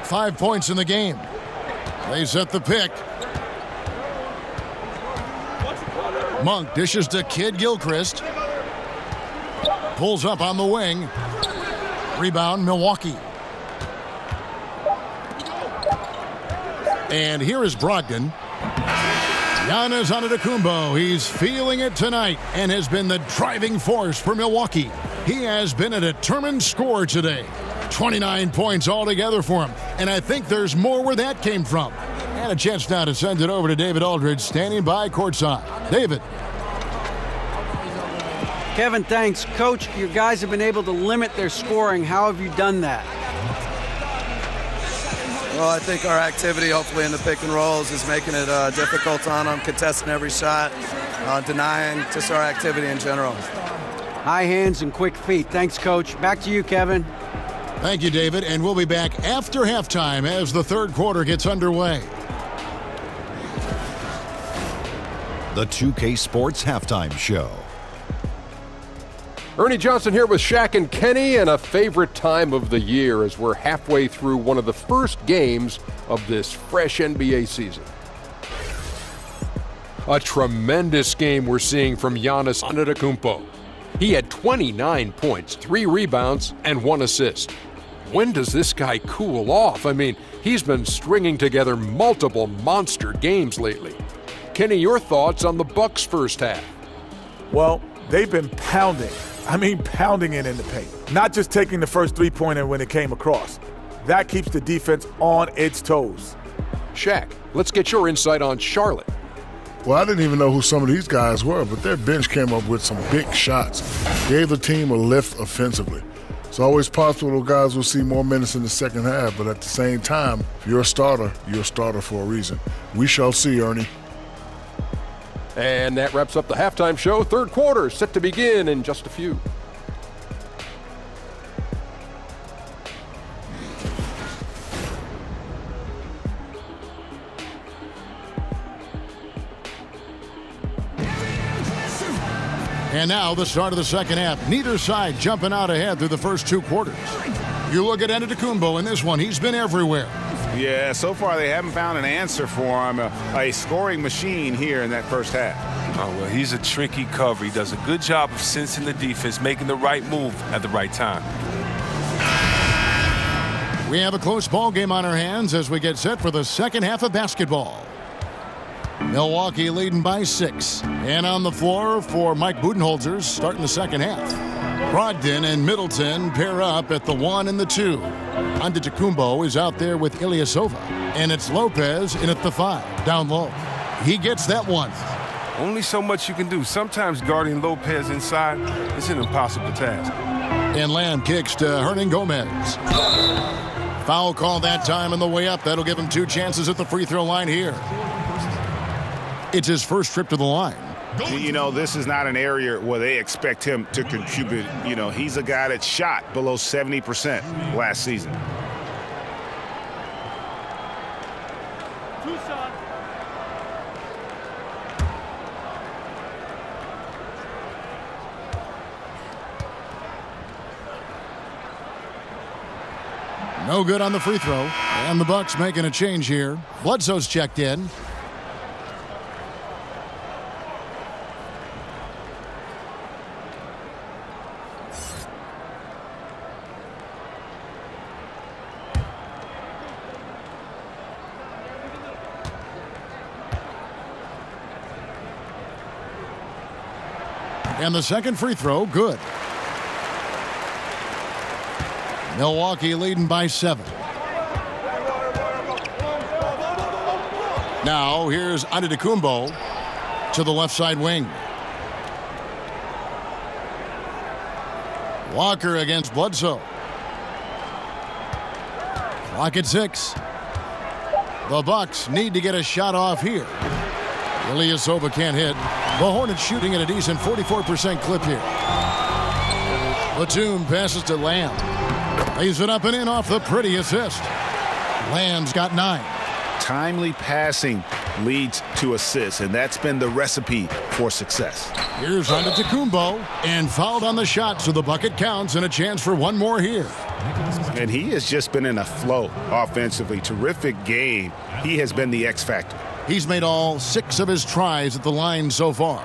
Speaker 5: 5 points in the game. They set the pick. Monk dishes to Kid Gilchrist. Pulls up on the wing. Rebound, Milwaukee. And here is Brogdon. Giannis Antetokounmpo. He's feeling it tonight and has been the driving force for Milwaukee. He has been a determined scorer today. 29 points altogether for him. And I think there's more where that came from. And a chance now to send it over to David Aldridge, standing by courtside. David.
Speaker 6: Kevin, thanks. Coach, your guys have been able to limit their scoring. How have you done that?
Speaker 12: Well, I think our activity, hopefully, in the pick and rolls is making it difficult on them, contesting every shot, denying, just our activity in general.
Speaker 6: High hands and quick feet. Thanks, Coach. Back to you, Kevin.
Speaker 5: Thank you, David. And we'll be back after halftime as the third quarter gets underway.
Speaker 1: The 2K Sports Halftime Show.
Speaker 2: Ernie Johnson here with Shaq and Kenny, and a favorite time of the year as we're halfway through one of the first games of this fresh NBA season. A tremendous game we're seeing from Giannis Antetokounmpo. He had 29 points, 3 rebounds, and 1 assist. When does this guy cool off? I mean, he's been stringing together multiple monster games lately. Kenny, your thoughts on the Bucks' first half?
Speaker 4: Well, they've been pounding it in the paint. Not just taking the first three-pointer when it came across. That keeps the defense on its toes.
Speaker 2: Shaq, let's get your insight on Charlotte.
Speaker 3: Well, I didn't even know who some of these guys were, but their bench came up with some big shots. Gave the team a lift offensively. It's always possible those guys will see more minutes in the second half, but at the same time, if you're a starter for a reason. We shall see, Ernie.
Speaker 2: And that wraps up the halftime show. Third quarter set to begin in just a few.
Speaker 5: And now the start of the second half. Neither side jumping out ahead through the first 2 quarters. You look at Antetokounmpo in this one. He's been everywhere.
Speaker 8: Yeah, so far they haven't found an answer for him. A scoring machine here in that first half.
Speaker 7: Oh, well, he's a tricky cover. He does a good job of sensing the defense, making the right move at the right time.
Speaker 5: We have a close ball game on our hands as we get set for the second half of basketball. Milwaukee leading by 6. And on the floor for Mike Budenholzer starting the second half. Brogdon and Middleton pair up at the 1 and the 2. Antetokounmpo is out there with Ilyasova. And it's Lopez in at the 5, down low. He gets that one.
Speaker 7: Only so much you can do. Sometimes guarding Lopez inside is an impossible task.
Speaker 5: And Lamb kicks to Hernan Gomez. Foul call that time on the way up. That'll give him 2 chances at the free throw line here. It's his first trip to the line.
Speaker 8: You know, this is not an area where they expect him to contribute. You know, he's a guy that shot below 70% last season.
Speaker 5: No good on the free throw. And the Bucks making a change here. Bledsoe's checked in. And the second free throw, good. Milwaukee leading by 7. Now here's Antetokounmpo to the left side wing. Walker against Bledsoe. Clock at 6. The Bucks need to get a shot off here. Ilyasova can't hit. The Hornets shooting at a decent 44% clip here. Batum passes to Lamb. Lays it up and in off the pretty assist. Lamb's got 9.
Speaker 8: Timely passing leads to assists, and that's been the recipe for success.
Speaker 5: Here's Antetokounmpo, and fouled on the shot, so the bucket counts and a chance for one more here.
Speaker 8: And he has just been in a flow offensively. Terrific game. He has been the X factor.
Speaker 5: He's made all 6 of his tries at the line so far.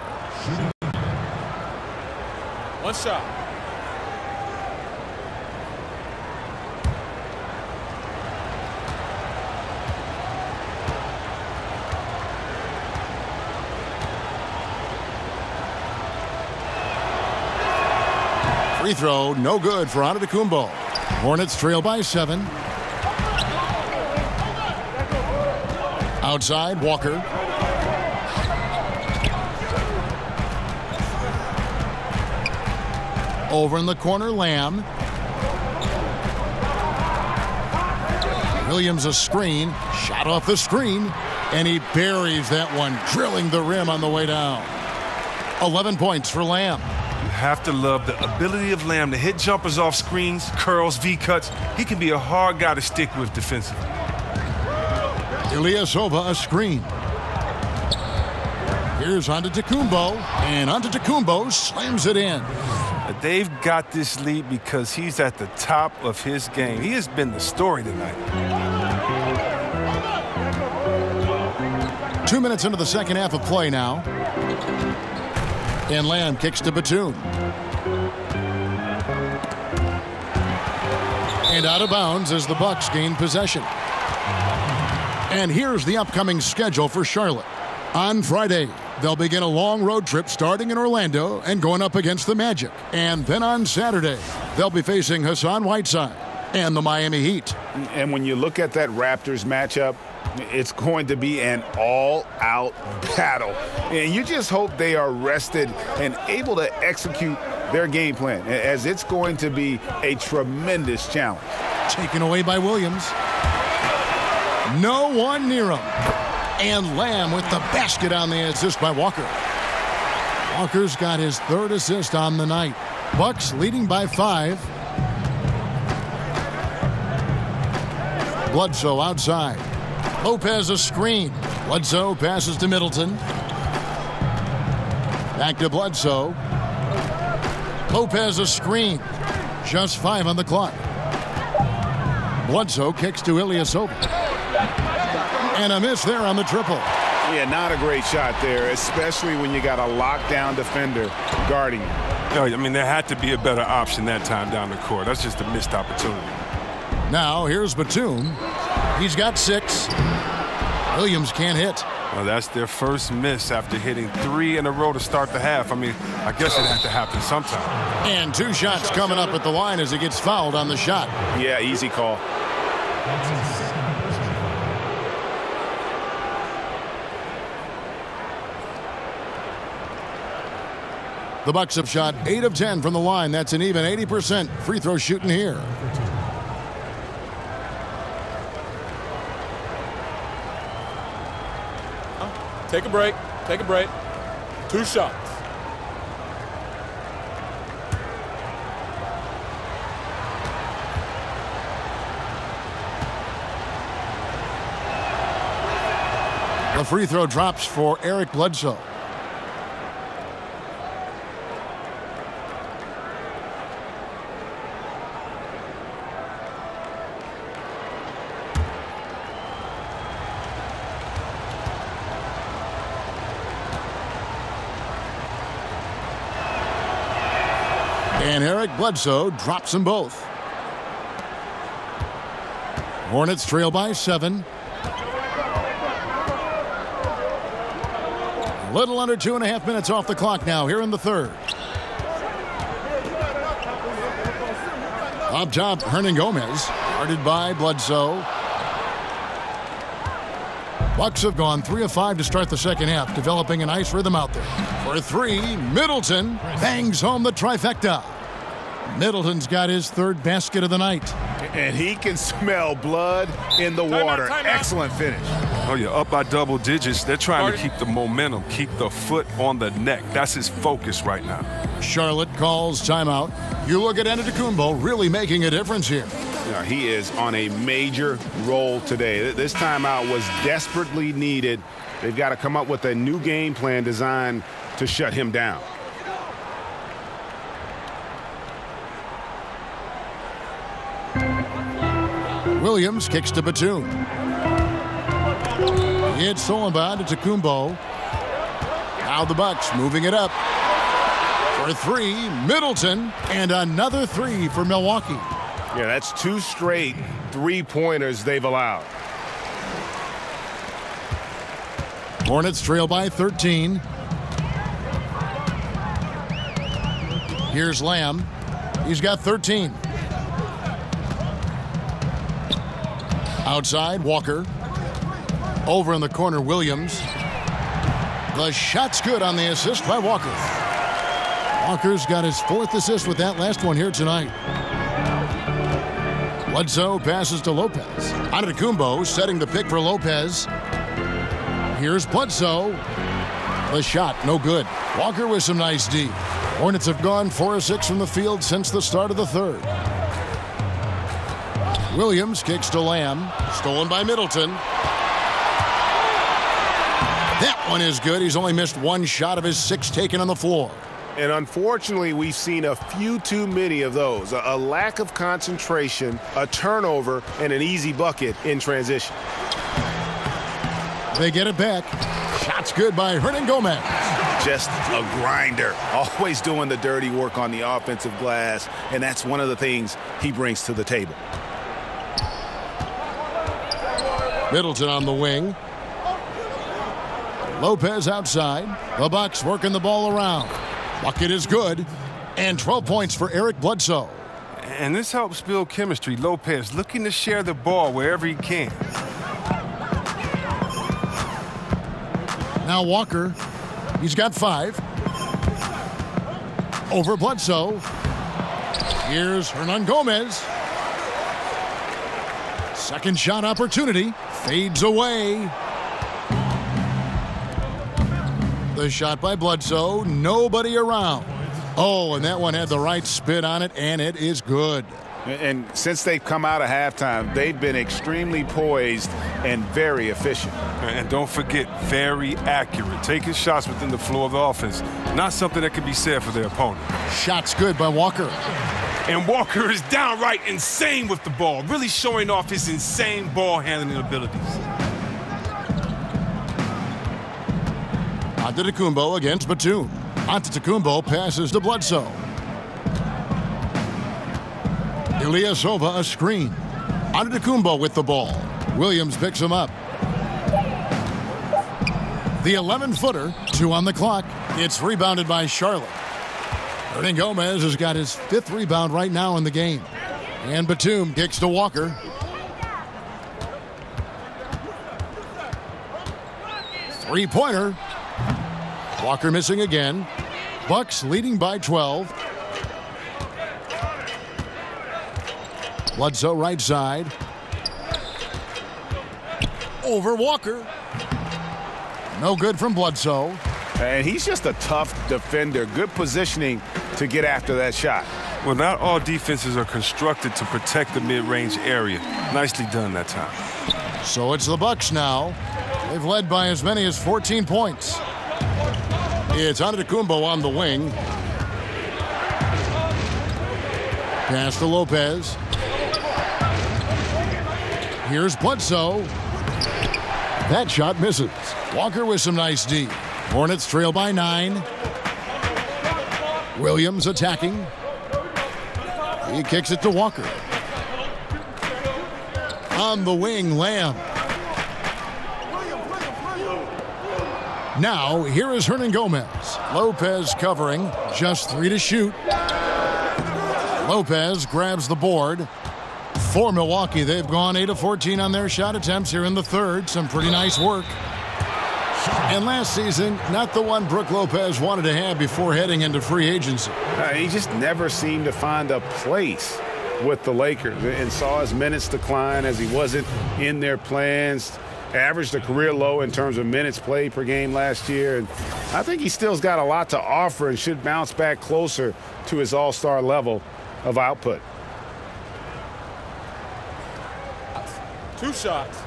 Speaker 10: One shot.
Speaker 5: Free throw, no good for Antetokounmpo. Hornets trail by 7. Outside, Walker. Over in the corner, Lamb. Williams a screen. Shot off the screen. And he buries that one, drilling the rim on the way down. 11 points for Lamb.
Speaker 7: You have to love the ability of Lamb to hit jumpers off screens, curls, V-cuts. He can be a hard guy to stick with defensively.
Speaker 5: Ilyasova a screen. Here's Antetokounmpo, and Antetokounmpo slams it in.
Speaker 7: They've got this lead because he's at the top of his game. He has been the story tonight.
Speaker 5: 2 minutes into the second half of play now. And Lamb kicks to Batum. And out of bounds as the Bucks gain possession. And here's the upcoming schedule for Charlotte. On Friday, they'll begin a long road trip starting in Orlando and going up against the Magic. And then on Saturday, they'll be facing Hassan Whiteside and the Miami Heat.
Speaker 8: And when you look at that Raptors matchup, it's going to be an all-out battle. And you just hope they are rested and able to execute their game plan, as it's going to be a tremendous challenge.
Speaker 5: Taken away by Williams. No one near him. And Lamb with the basket on the assist by Walker. Walker's got his 3rd assist on the night. Bucks leading by 5. Bledsoe outside. Lopez a screen. Bledsoe passes to Middleton. Back to Bledsoe. Lopez a screen. Just 5 on the clock. Bledsoe kicks to Ilyasova. And a miss there on the triple.
Speaker 8: Yeah, not a great shot there, especially when you got a lockdown defender guarding you.
Speaker 7: No, I mean, there had to be a better option that time down the court. That's just a missed opportunity.
Speaker 5: Now here's Batum. He's got 6. Williams can't hit.
Speaker 7: Well, that's their first miss after hitting 3 in a row to start the half. I mean, I guess it had to happen sometime.
Speaker 5: And 2 shots coming up at the line as he gets fouled on the shot.
Speaker 8: Yeah, easy call.
Speaker 5: The Bucks have shot 8 of 10 from the line. That's an even 80% free throw shooting here.
Speaker 10: Take a break. Take a break. 2 shots.
Speaker 5: The free throw drops for Eric Bledsoe. And Eric Bledsoe drops them both. Hornets trail by 7. A little under 2.5 minutes off the clock now here in the third. Up top, Hernangomez, guarded by Bledsoe. Bucks have gone 3 of 5 to start the second half, developing a nice rhythm out there. For 3, Middleton bangs home the trifecta. Middleton's got his third basket of the night.
Speaker 8: And he can smell blood in the water. Excellent finish.
Speaker 7: Oh, yeah, up by double digits. They're trying to keep the momentum, keep the foot on the neck. That's his focus right now.
Speaker 5: Charlotte calls timeout. You look at Antetokounmpo really making a difference here.
Speaker 8: Yeah, he is on a major role today. This timeout was desperately needed. They've got to come up with a new game plan designed to shut him down.
Speaker 5: Williams kicks to Batum. It's stolen by Antetokounmpo. Now the Bucks moving it up. For 3, Middleton, and another 3 for Milwaukee.
Speaker 8: Yeah, that's 2 straight three-pointers they've allowed.
Speaker 5: Hornets trail by 13. Here's Lamb. He's got 13. Outside, Walker. Over in the corner, Williams. The shot's good on the assist by Walker. Walker's got his 4th assist with that last one here tonight. Bledsoe passes to Lopez. Antetokounmpo setting the pick for Lopez. Here's Bledsoe. The shot, no good. Walker with some nice D. Hornets have gone 4 of 6 from the field since the start of the third. Williams kicks to Lamb. Stolen by Middleton. That one is good. He's only missed 1 shot of his 6 taken on the floor.
Speaker 8: And unfortunately, we've seen a few too many of those. A lack of concentration, a turnover, and an easy bucket in transition.
Speaker 5: They get it back. Shot's good by Hernangomez.
Speaker 8: Just a grinder. Always doing the dirty work on the offensive glass, and that's one of the things he brings to the table.
Speaker 5: Middleton on the wing. Lopez outside. The Bucks working the ball around. Bucket is good. And 12 points for Eric Bledsoe.
Speaker 7: And this helps build chemistry. Lopez looking to share the ball wherever he can.
Speaker 5: Now Walker. He's got 5. Over Bledsoe. Here's Hernangomez. Second shot opportunity. Fades away. The shot by Bledsoe. Nobody around. Oh, and that one had the right spin on it, and it is good.
Speaker 8: And since they've come out of halftime, they've been extremely poised and very efficient.
Speaker 7: And don't forget, very accurate. Taking shots within the flow of the offense. Not something that can be said for their opponent.
Speaker 5: Shot's good by Walker.
Speaker 7: And Walker is downright insane with the ball, really showing off his insane ball handling abilities.
Speaker 5: Antetokounmpo against Batum. Antetokounmpo passes to Bledsoe. Ilyasova a screen. Antetokounmpo with the ball. Williams picks him up. The 11-footer, 2 on the clock. It's rebounded by Charlotte. Hernangomez has got his 5th rebound right now in the game. And Batum kicks to Walker. Three-pointer. Walker missing again. Bucks leading by 12. Bledsoe right side. Over Walker. No good from Bledsoe.
Speaker 8: And he's just a tough defender. Good positioning to get after that shot.
Speaker 7: Well, not all defenses are constructed to protect the mid-range area. Nicely done that time.
Speaker 5: So it's the Bucks now. They've led by as many as 14 points. It's Antetokounmpo on the wing. Pass to Lopez. Here's Bledsoe. That shot misses. Walker with some nice D. Hornets trail by 9. Williams attacking. He kicks it to Walker. On the wing, Lamb. Now, here is Hernan Gomez. Lopez covering, just 3 to shoot. Lopez grabs the board. For Milwaukee, they've gone 8 of 14 on their shot attempts here in the third. Some pretty nice work. And last season, not the one Brook Lopez wanted to have before heading into free agency.
Speaker 8: He just never seemed to find a place with the Lakers and saw his minutes decline as he wasn't in their plans. Averaged a career low in terms of minutes played per game last year. And I think he still's got a lot to offer and should bounce back closer to his all-star level of output.
Speaker 10: 2 shots.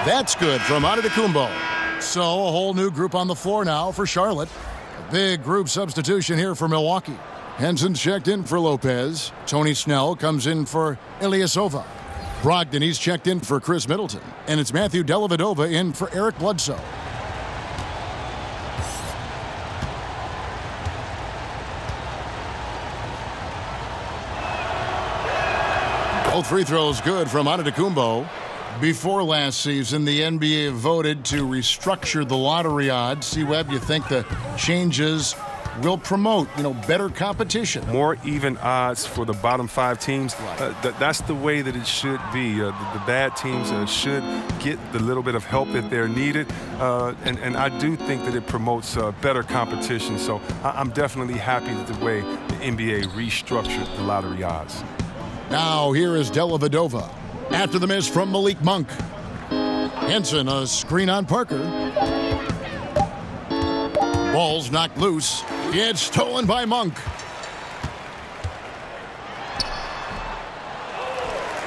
Speaker 5: That's good from Antetokounmpo. So a whole new group on the floor now for Charlotte. A big group substitution here for Milwaukee. Henson's checked in for Lopez. Tony Snell comes in for Ilyasova. Brogdon, he's checked in for Chris Middleton. And it's Matthew Dellavedova in for Eric Bledsoe. Both free throws good from Antetokounmpo. Before last season, the NBA voted to restructure the lottery odds. C-Webb, you think the changes will promote, better competition?
Speaker 7: More even odds for the bottom 5 teams. That's the way that it should be. The bad teams should get the little bit of help if they're needed. And I do think that it promotes better competition. So I'm definitely happy with the way the NBA restructured the lottery odds.
Speaker 5: Now here is Dellavedova. After the miss from Malik Monk. Henson, a screen on Parker. Ball's knocked loose. It's stolen by Monk.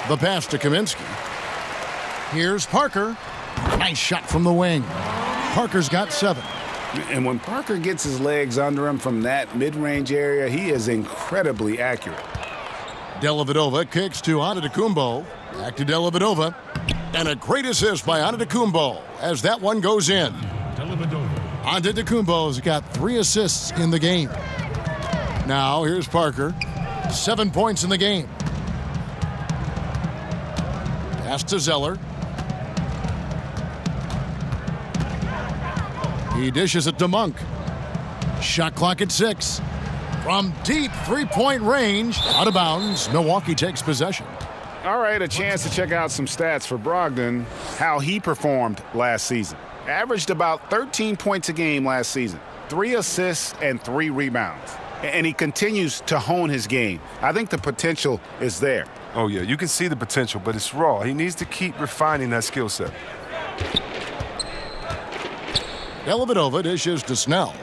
Speaker 5: The pass to Kaminsky. Here's Parker. Nice shot from the wing. Parker's got 7.
Speaker 8: And when Parker gets his legs under him from that mid-range area, he is incredibly accurate.
Speaker 5: Dellavedova kicks to Antetokounmpo. Back to Dellavedova. And a great assist by Antetokounmpo as that one goes in. Antetokounmpo's got 3 assists in the game. Now here's Parker. 7 points in the game. Pass to Zeller. He dishes it to Monk. Shot clock at 6. From deep 3-point range, out of bounds, Milwaukee takes possession.
Speaker 8: All right, a chance to check out some stats for Brogdon, how he performed last season. Averaged about 13 points a game last season, 3 assists and 3 rebounds. And he continues to hone his game. I think the potential is there.
Speaker 7: Oh, yeah, you can see the potential, but it's raw. He needs to keep refining that skill set.
Speaker 5: Dellavedova dishes to Snell.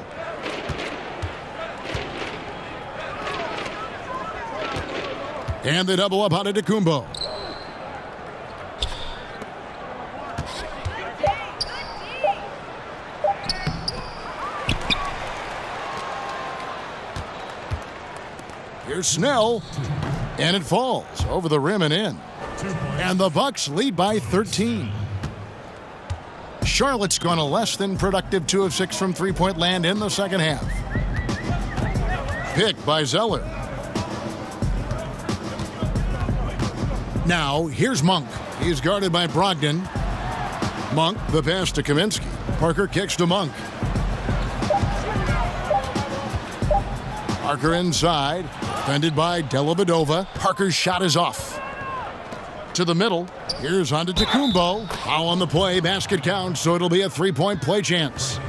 Speaker 5: And they double up on Antetokounmpo. Here's Snell. And it falls over the rim and in. And the Bucks lead by 13. Charlotte's gone a less than productive 2 of 6 from three-point land in the second half. Picked by Zeller. Now, here's Monk. He's guarded by Brogdon. Monk, the pass to Kaminsky. Parker kicks to Monk. Parker inside, defended by Dellavedova. Parker's shot is off. To the middle, here's Antetokounmpo. Foul on the play, basket counts, so it'll be a 3-point play chance.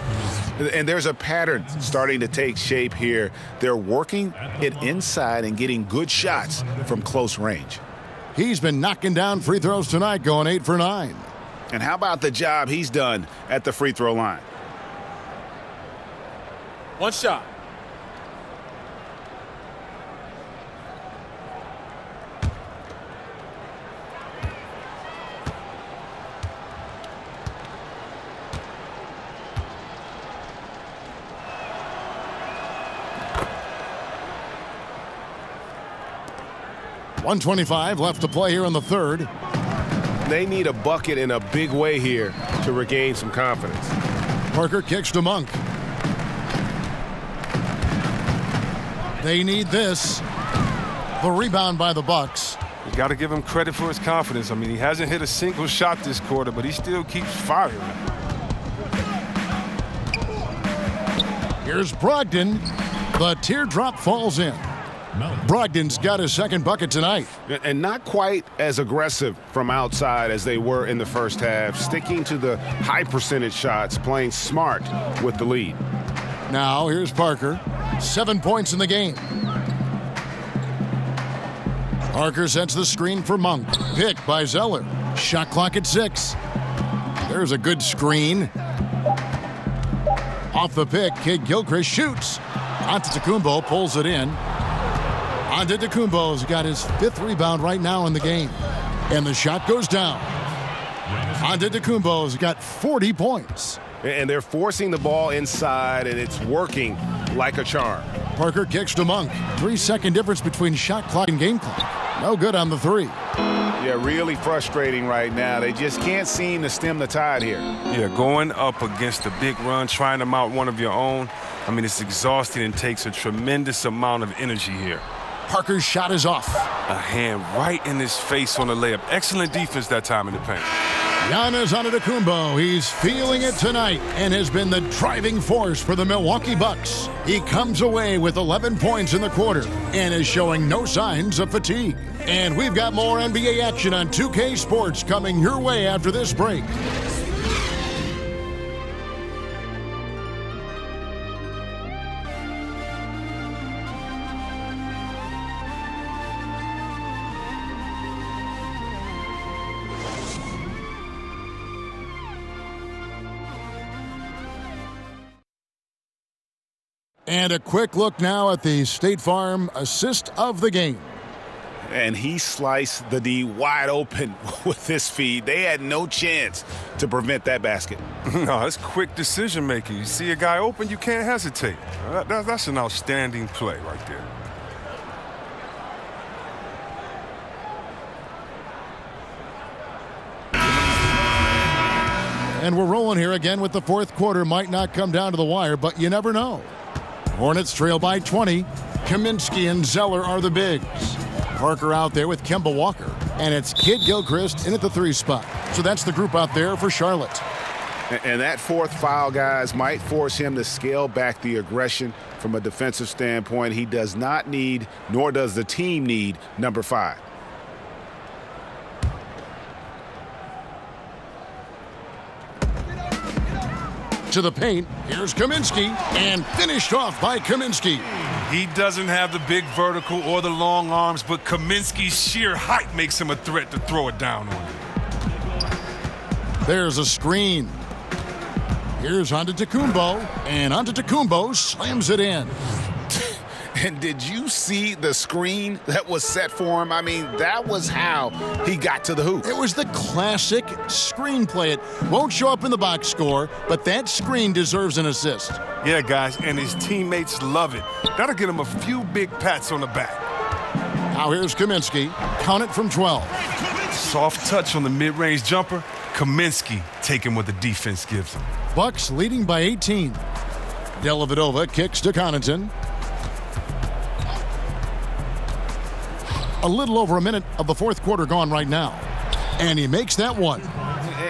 Speaker 8: And there's a pattern starting to take shape here. They're working it inside and getting good shots from close range.
Speaker 5: He's been knocking down free throws tonight, going 8 for 9.
Speaker 8: And how about the job he's done at the free throw line?
Speaker 10: 1 shot.
Speaker 5: 1:25 left to play here in the third.
Speaker 9: They need a bucket in a big way here to regain some confidence.
Speaker 5: Parker kicks to Monk. They need this. The rebound by the Bucks.
Speaker 7: You got to give him credit for his confidence. I mean, he hasn't hit a single shot this quarter, but he still keeps firing.
Speaker 5: Here's Brogdon. The teardrop falls in. Brogdon's got his second bucket tonight.
Speaker 9: And not quite as aggressive from outside as they were in the first half, sticking to the high percentage shots, playing smart with the lead.
Speaker 5: Now here's Parker. 7 points in the game. Parker sets the screen for Monk. Pick by Zeller. Shot clock at 6. There's a good screen. Off the pick, Kidd-Gilchrist shoots. Antetokounmpo pulls it in. Antetokounmpo's got his 5th rebound right now in the game. And the shot goes down. Antetokounmpo's got 40 points.
Speaker 9: And they're forcing the ball inside, and it's working like a charm.
Speaker 5: Parker kicks to Monk. 3-second difference between shot clock and game clock. No good on the 3.
Speaker 9: Yeah, really frustrating right now. They just can't seem to stem the tide here.
Speaker 7: Yeah, going up against a big run, trying to mount one of your own, I mean, it's exhausting and takes a tremendous amount of energy here.
Speaker 5: Parker's shot is off.
Speaker 7: A hand right in his face on the layup. Excellent defense that time in the paint.
Speaker 5: Giannis Antetokounmpo, he's feeling it tonight and has been the driving force for the Milwaukee Bucks. He comes away with 11 points in the quarter and is showing no signs of fatigue. And we've got more NBA action on 2K Sports coming your way after this break. And a quick look now at the State Farm assist of the game.
Speaker 9: And he sliced the D wide open with his feed. They had no chance to prevent that basket.
Speaker 7: No, it's quick decision making. You see a guy open, you can't hesitate. That's an outstanding play right there.
Speaker 5: And we're rolling here again with the fourth quarter. Might not come down to the wire, but you never know. Hornets trail by 20. Kaminsky and Zeller are the bigs. Parker out there with Kemba Walker. And it's Kidd-Gilchrist in at the 3 spot. So that's the group out there for Charlotte.
Speaker 9: And that 4th foul, guys, might force him to scale back the aggression from a defensive standpoint. He does not need, nor does the team need, number 5.
Speaker 5: To the paint, here's Kaminsky, and finished off by Kaminsky.
Speaker 7: He doesn't have the big vertical or the long arms, but Kaminsky's sheer height makes him a threat to throw it down on you.
Speaker 5: There's a screen. Here's Antetokounmpo, and Antetokounmpo slams it in.
Speaker 9: And did you see the screen that was set for him? I mean, that was how he got to the hoop.
Speaker 5: It was the classic screenplay. It won't show up in the box score, but that screen deserves an assist.
Speaker 7: Yeah, guys, and his teammates love it. That'll get him a few big pats on the back.
Speaker 5: Now here's Kaminsky. Count it from 12.
Speaker 7: Soft touch on the mid-range jumper. Kaminsky taking what the defense gives him.
Speaker 5: Bucks leading by 18. Dellavedova kicks to Connaughton. A little over a minute of the fourth quarter gone right now. And he makes that one.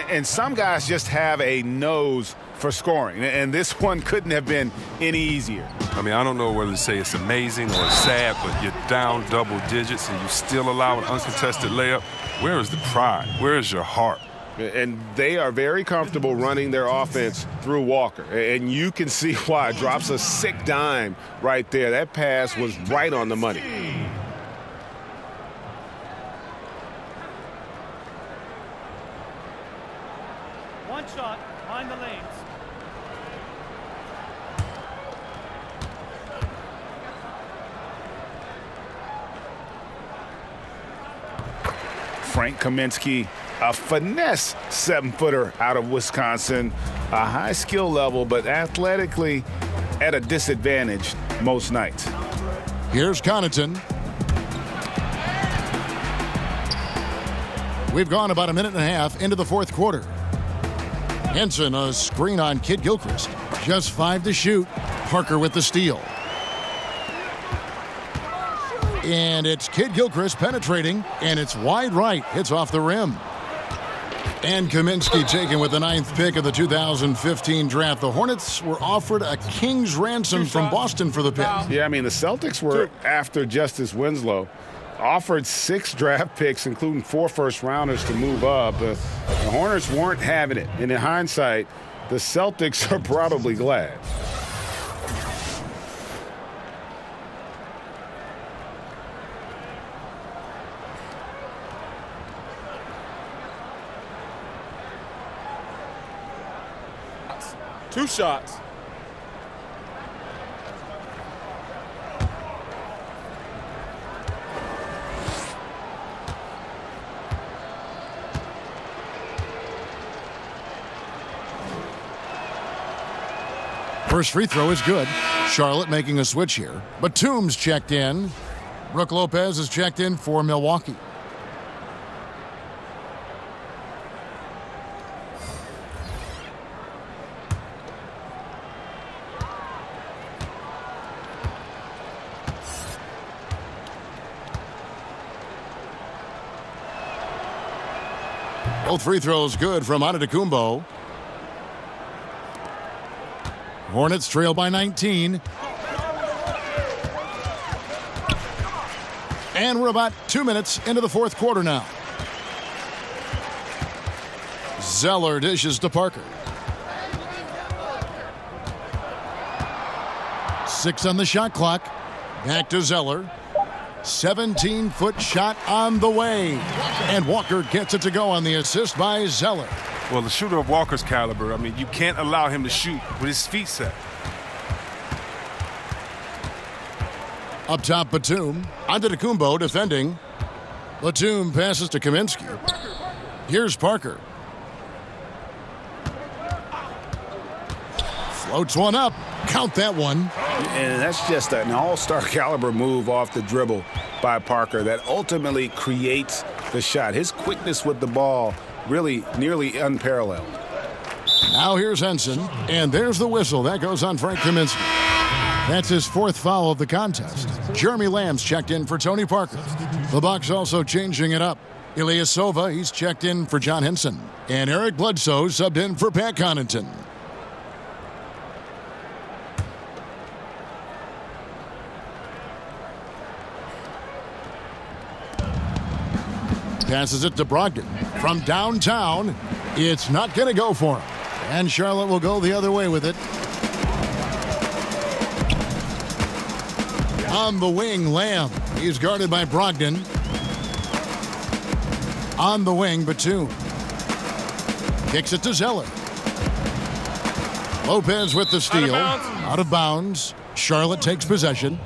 Speaker 9: And some guys just have a nose for scoring. And this one couldn't have been any easier.
Speaker 7: I mean, I don't know whether to say it's amazing or it's sad, but you're down double digits and you still allow an uncontested layup. Where is the pride? Where is your heart?
Speaker 9: And they are very comfortable running their offense through Walker. And you can see why. Drops a sick dime right there. That pass was right on the money.
Speaker 13: One shot, behind the lanes.
Speaker 9: Frank Kaminsky, a finesse 7-footer out of Wisconsin. A high skill level, but athletically at a disadvantage most nights.
Speaker 5: Here's Connaughton. We've gone about a minute and a half into the fourth quarter. Henson, a screen on Kid Gilchrist. Just 5 to shoot. Parker with the steal. And it's Kid Gilchrist penetrating, and it's wide right. Hits off the rim. And Kaminsky taken with the 9th pick of the 2015 draft. The Hornets were offered a king's ransom from Boston for the pick.
Speaker 8: Yeah, I mean, the Celtics were after Justice Winslow. Offered 6 draft picks, including 4 first-rounders to move up. The Hornets weren't having it. And in hindsight, the Celtics are probably glad.
Speaker 10: Two shots.
Speaker 5: First free throw is good. Charlotte making a switch here. Batum's checked in. Brook Lopez is checked in for Milwaukee. Both free throws good from Antetokounmpo. Hornets trail by 19. And we're about 2 minutes into the fourth quarter now. Zeller dishes to Parker. 6 on the shot clock. Back to Zeller. 17-foot shot on the way. And Walker gets it to go on the assist by Zeller.
Speaker 7: Well, the shooter of Walker's caliber, I mean, you can't allow him to shoot with his feet set.
Speaker 5: Up top, Batum. Antetokounmpo defending. Batum passes to Kaminsky. Here's Parker. Floats one up. Count that one.
Speaker 8: And that's just an all-star caliber move off the dribble by Parker that ultimately creates the shot. His quickness with the ball really nearly unparalleled.
Speaker 5: Now here's Henson, and there's the whistle. That goes on Frank Kaminsky. That's his 4th foul of the contest. Jeremy Lamb's checked in for Tony Parker. The Bucks also changing it up. Ilyasova, he's checked in for John Henson. And Eric Bledsoe subbed in for Pat Connaughton. Passes it to Brogdon. From downtown, it's not going to go for him. And Charlotte will go the other way with it. On the wing, Lamb. He's guarded by Brogdon. On the wing, Batum. Kicks it to Zeller. Lopez with the steal. Out of bounds. Charlotte takes possession.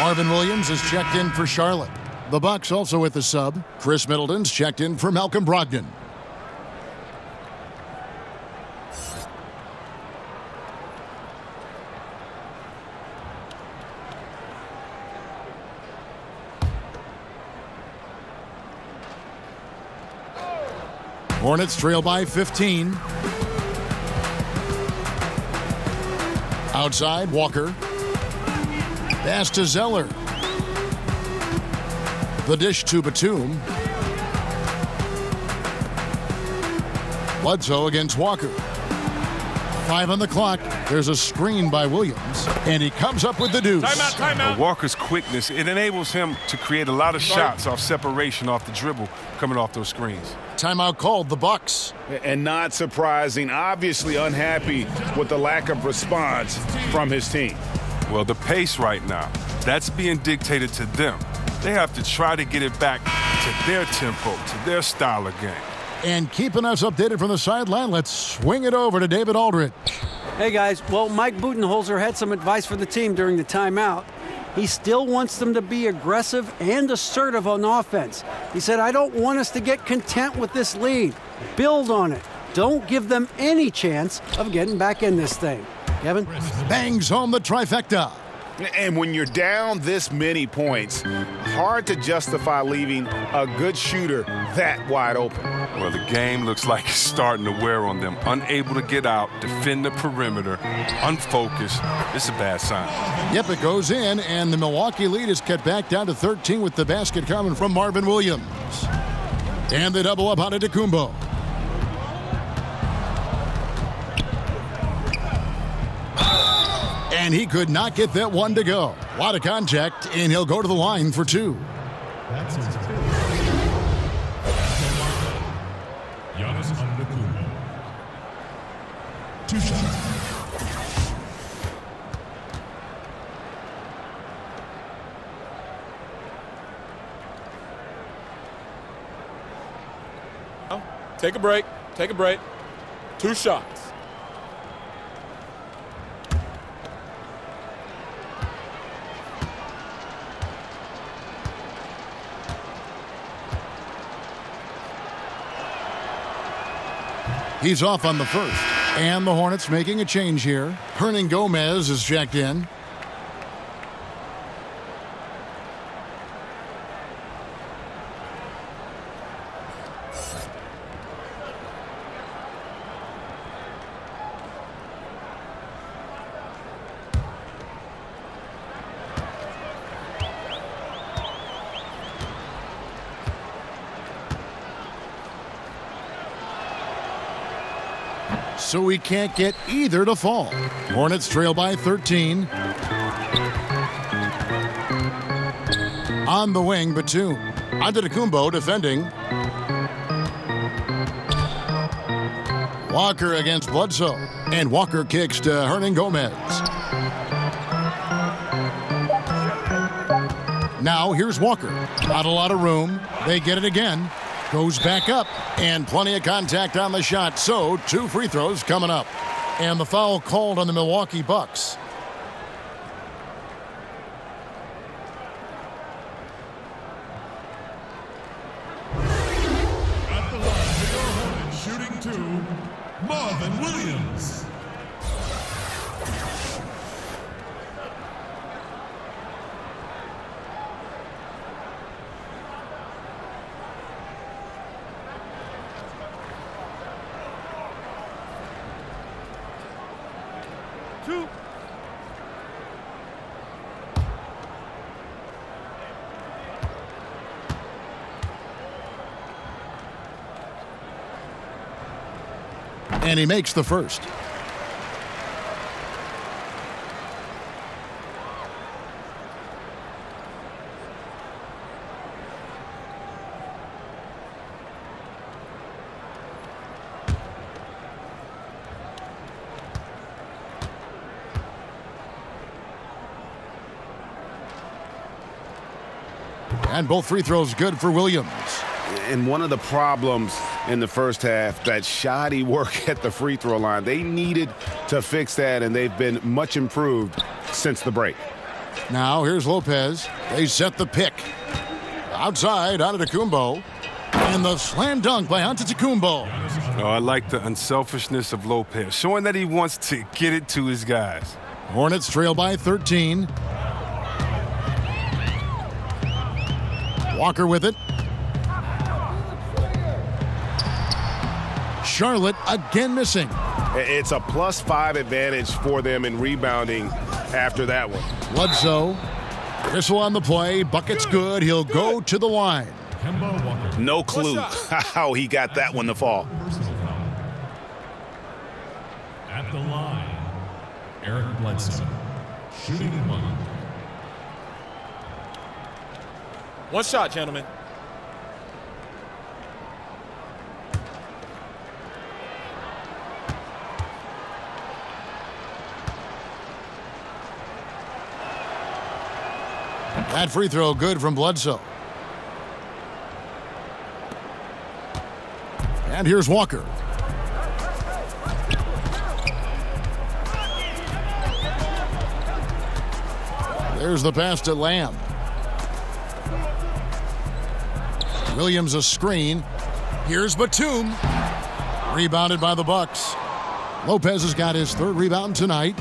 Speaker 5: Marvin Williams is checked in for Charlotte. The Bucks also with the sub. Chris Middleton's checked in for Malcolm Brogdon. Hornets trail by 15. Outside, Walker. Pass to Zeller. The dish to Batum. Bledsoe against Walker. 5 on the clock. There's a screen by Williams, and he comes up with the deuce.
Speaker 7: Timeout. Walker's quickness, it enables him to create a lot of shots off separation, off the dribble, coming off those screens.
Speaker 5: Timeout called, the Bucks.
Speaker 8: And not surprising, obviously unhappy with the lack of response from his team.
Speaker 7: Well, the pace right now, that's being dictated to them. They have to try to get it back to their tempo, to their style of game.
Speaker 5: And keeping us updated from the sideline, let's swing it over to David Aldridge.
Speaker 6: Hey, guys. Well, Mike Budenholzer had some advice for the team during the timeout. He still wants them to be aggressive and assertive on offense. He said, I don't want us to get content with this lead. Build on it. Don't give them any chance of getting back in this thing. Kevin?
Speaker 5: Bangs home the trifecta.
Speaker 8: And when you're down this many points, hard to justify leaving a good shooter that wide open.
Speaker 7: Well, the game looks like it's starting to wear on them. Unable to get out, defend the perimeter, unfocused. It's a bad sign.
Speaker 5: Yep, it goes in, and the Milwaukee lead is cut back down to 13 with the basket coming from Marvin Williams. And they double up on Antetokounmpo. And he could not get that one to go. A lot of contact, and he'll go to the line for two.
Speaker 14: That's his two. Giannis Antetokounmpo. 2 shots.
Speaker 10: Take a break. Take a break. 2 shots.
Speaker 5: He's off on the first. And the Hornets making a change here. Hernangomez is checked in. So he can't get either to fall. Hornets trail by 13. On the wing, Batum. Antetokounmpo defending. Walker against Bledsoe. And Walker kicks to Hernangomez. Now here's Walker. Not a lot of room. They get it again. Goes back up, and plenty of contact on the shot. So 2 free throws coming up. And the foul called on the Milwaukee Bucks.
Speaker 14: At the line for your Hornets, shooting 2, Marvin Williams.
Speaker 5: And he makes the first. And both free throws good for Williams.
Speaker 8: And one of the problems in the first half, that shoddy work at the free throw line. They needed to fix that, and they've been much improved since the break.
Speaker 5: Now here's Lopez. They set the pick. Outside, Antetokounmpo. And the slam dunk by Antetokounmpo.
Speaker 7: Oh, I like the unselfishness of Lopez, showing that he wants to get it to his guys.
Speaker 5: Hornets trail by 13. Walker with it. Charlotte again missing.
Speaker 8: It's a +5 advantage for them in rebounding after that one.
Speaker 5: Bledsoe. Whistle on the play. Bucket's good. He'll go to the line.
Speaker 8: No clue how he got that one to fall.
Speaker 14: At the line, Eric Bledsoe, shooting 1.
Speaker 10: 1 shot, gentlemen.
Speaker 5: That free throw good from Bledsoe. And here's Walker. There's the pass to Lamb. Williams a screen. Here's Batum. Rebounded by the Bucks. Lopez has got his 3rd rebound tonight.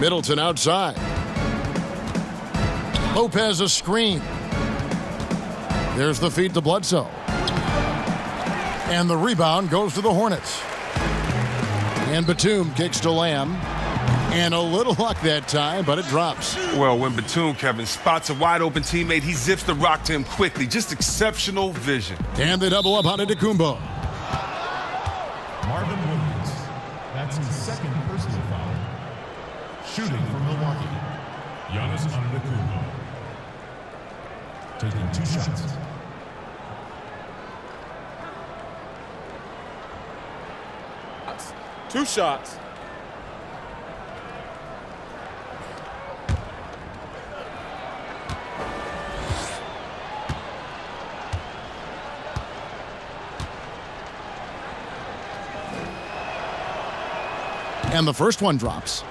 Speaker 5: Middleton outside. Lopez a screen. There's the feed to Bledsoe. And the rebound goes to the Hornets. And Batum kicks to Lamb. And a little luck that time, but it drops.
Speaker 7: Well, when Batum, Kevin, spots a wide-open teammate, he zips the rock to him quickly. Just exceptional vision.
Speaker 5: And they double up on Antetokounmpo.
Speaker 14: Marvin Williams. That's his second personal foul. Shooting for Milwaukee. Giannis Antetokounmpo. Taking 2 shots.
Speaker 10: Two shots.
Speaker 5: And the first one drops.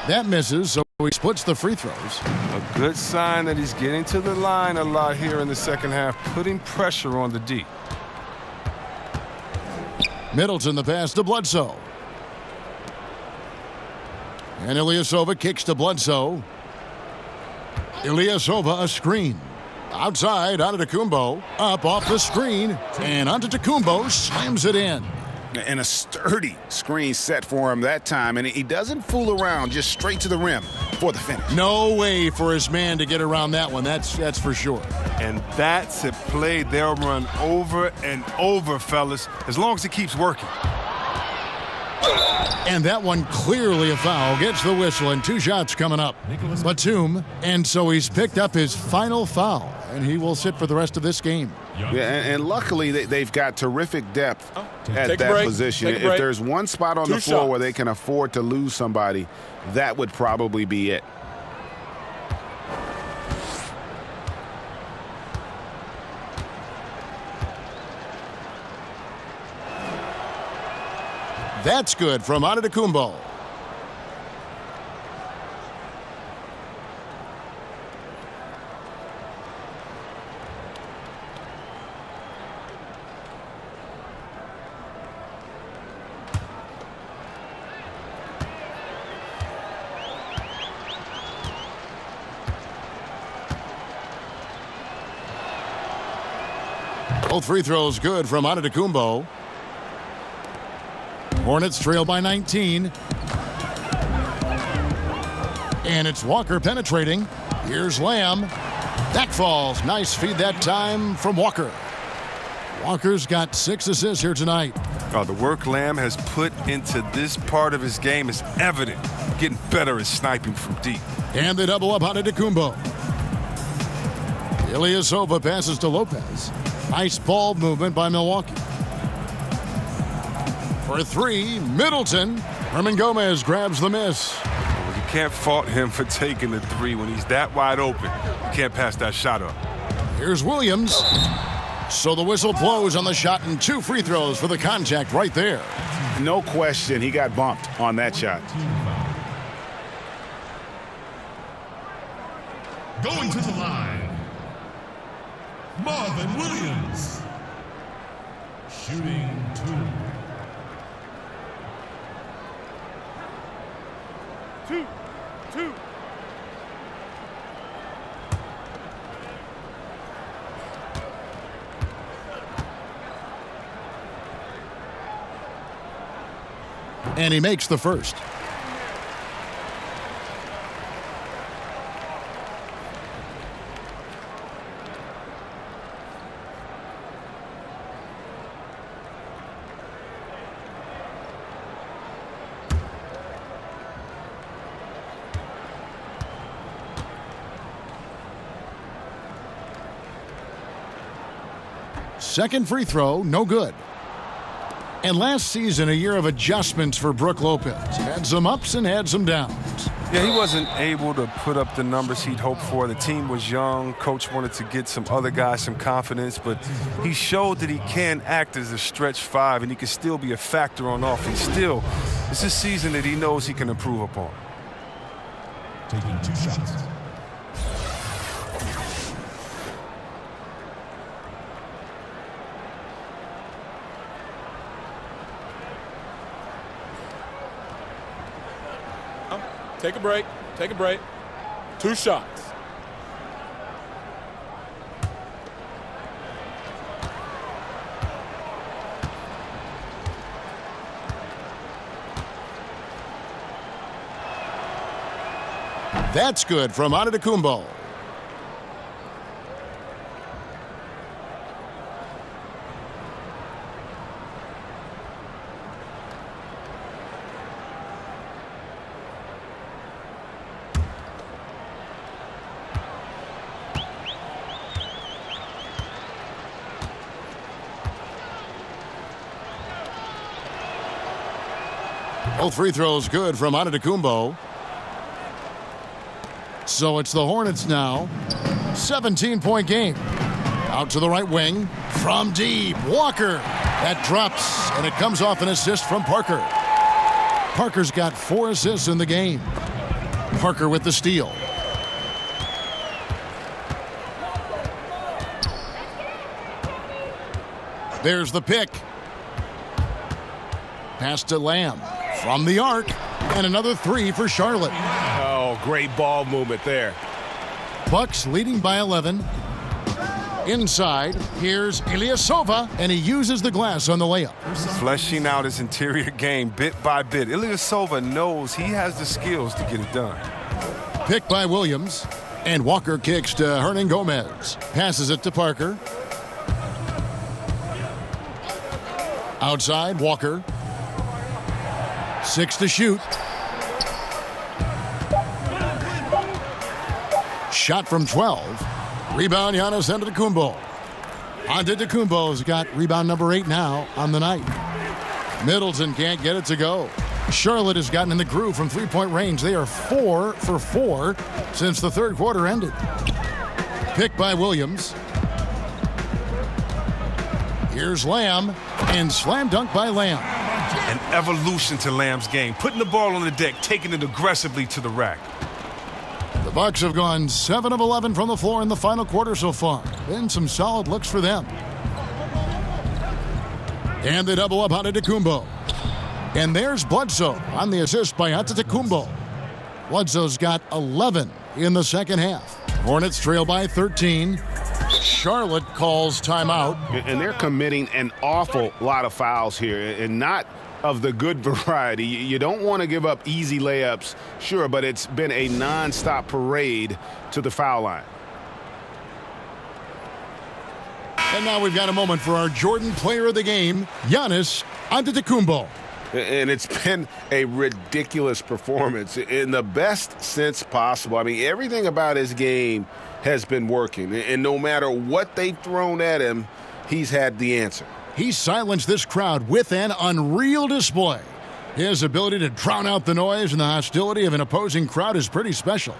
Speaker 5: That misses, so he splits the free throws.
Speaker 7: A good sign that he's getting to the line a lot here in the second half, putting pressure on the D.
Speaker 5: Middleton the pass to Bledsoe. And Ilyasova kicks to Bledsoe. Ilyasova a screen. Outside, Antetokounmpo. Up off the screen. And Antetokounmpo slams it in.
Speaker 8: And a sturdy screen set for him that time. And he doesn't fool around, just straight to the rim for the finish.
Speaker 5: No way for his man to get around that one. That's for sure.
Speaker 7: And that's a play they'll run over and over, fellas, as long as it keeps working.
Speaker 5: And that one clearly a foul. Gets the whistle, and 2 shots coming up. Batum, and so he's picked up his final foul, and he will sit for the rest of this game.
Speaker 8: Yeah, and luckily they've got terrific depth at that position. If there's one spot on the floor where they can afford to lose somebody, that would probably be it.
Speaker 5: That's good from Antetokounmpo. Both free throws good from Antetokounmpo. Hornets trail by 19. And it's Walker penetrating. Here's Lamb. That falls. Nice feed that time from Walker. Walker's got 6 assists here tonight.
Speaker 7: Oh, the work Lamb has put into this part of his game is evident. Getting better at sniping from deep.
Speaker 5: And they double up on Antetokounmpo. Ilyasova passes to Lopez. Nice ball movement by Milwaukee. For 3, Middleton. Herman Gomez grabs the miss.
Speaker 7: Well, you can't fault him for taking the 3 when he's that wide open. You can't pass that shot up.
Speaker 5: Here's Williams. So the whistle blows on the shot, and 2 free throws for the contact right there.
Speaker 8: No question, he got bumped on that shot.
Speaker 14: Going to the line, Marvin Williams. Shooting 2.
Speaker 13: 2.
Speaker 5: And he makes the first. Second free throw, no good. And last season, a year of adjustments for Brook Lopez. Had some ups and had some downs.
Speaker 7: Yeah, he wasn't able to put up the numbers he'd hoped for. The team was young. Coach wanted to get some other guys some confidence, but he showed that he can act as a stretch 5, and he can still be a factor on offense. Still, it's a season that he knows he can improve upon.
Speaker 14: taking 2 shots.
Speaker 10: Take a break. Take a break. 2 shots.
Speaker 5: That's good from Antetokounmpo. Both free throws good from Antetokounmpo. So it's the Hornets now. 17-point game. Out to the right wing. From deep. Walker. That drops, and it comes off an assist from Parker. Parker's got 4 assists in the game. Parker with the steal. There's the pick. Pass to Lamb. From the arc. And another 3 for Charlotte.
Speaker 9: Oh, great ball movement there.
Speaker 5: Bucks leading by 11. Inside, here's Ilyasova, and he uses the glass on the layup.
Speaker 7: Fleshing out his interior game bit by bit. Ilyasova knows he has the skills to get it done.
Speaker 5: Picked by Williams, and Walker kicks to Hernan Gomez. Passes it to Parker. Outside, Walker. 6 to shoot. Shot from 12. Rebound, Giannis Antetokounmpo. Antetokounmpo's got rebound number 8 now on the night. Middleton can't get it to go. Charlotte has gotten in the groove from three-point range. They are 4 for 4 since the third quarter ended. Picked by Williams. Here's Lamb, and slam dunk by Lamb.
Speaker 7: An evolution to Lamb's game, putting the ball on the deck, taking it aggressively to the rack.
Speaker 5: The Bucks have gone 7 of 11 from the floor in the final quarter so far. Been some solid looks for them. And they double up Antetokounmpo. And there's Bledsoe on the assist by Antetokounmpo. Bledsoe's got 11 in the second half. Hornets trail by 13. Charlotte calls timeout.
Speaker 8: And they're committing an awful lot of fouls here, and not of the good variety. You don't want to give up easy layups, sure, but it's been a non-stop parade to the foul line.
Speaker 5: And now we've got a moment for our Jordan player of the game, Giannis Antetokounmpo.
Speaker 8: And it's been a ridiculous performance in the best sense possible. I mean, everything about his game has been working. And no matter what they've thrown at him, he's had the answer.
Speaker 5: He silenced this crowd with an unreal display. His ability to drown out the noise and the hostility of an opposing crowd is pretty special.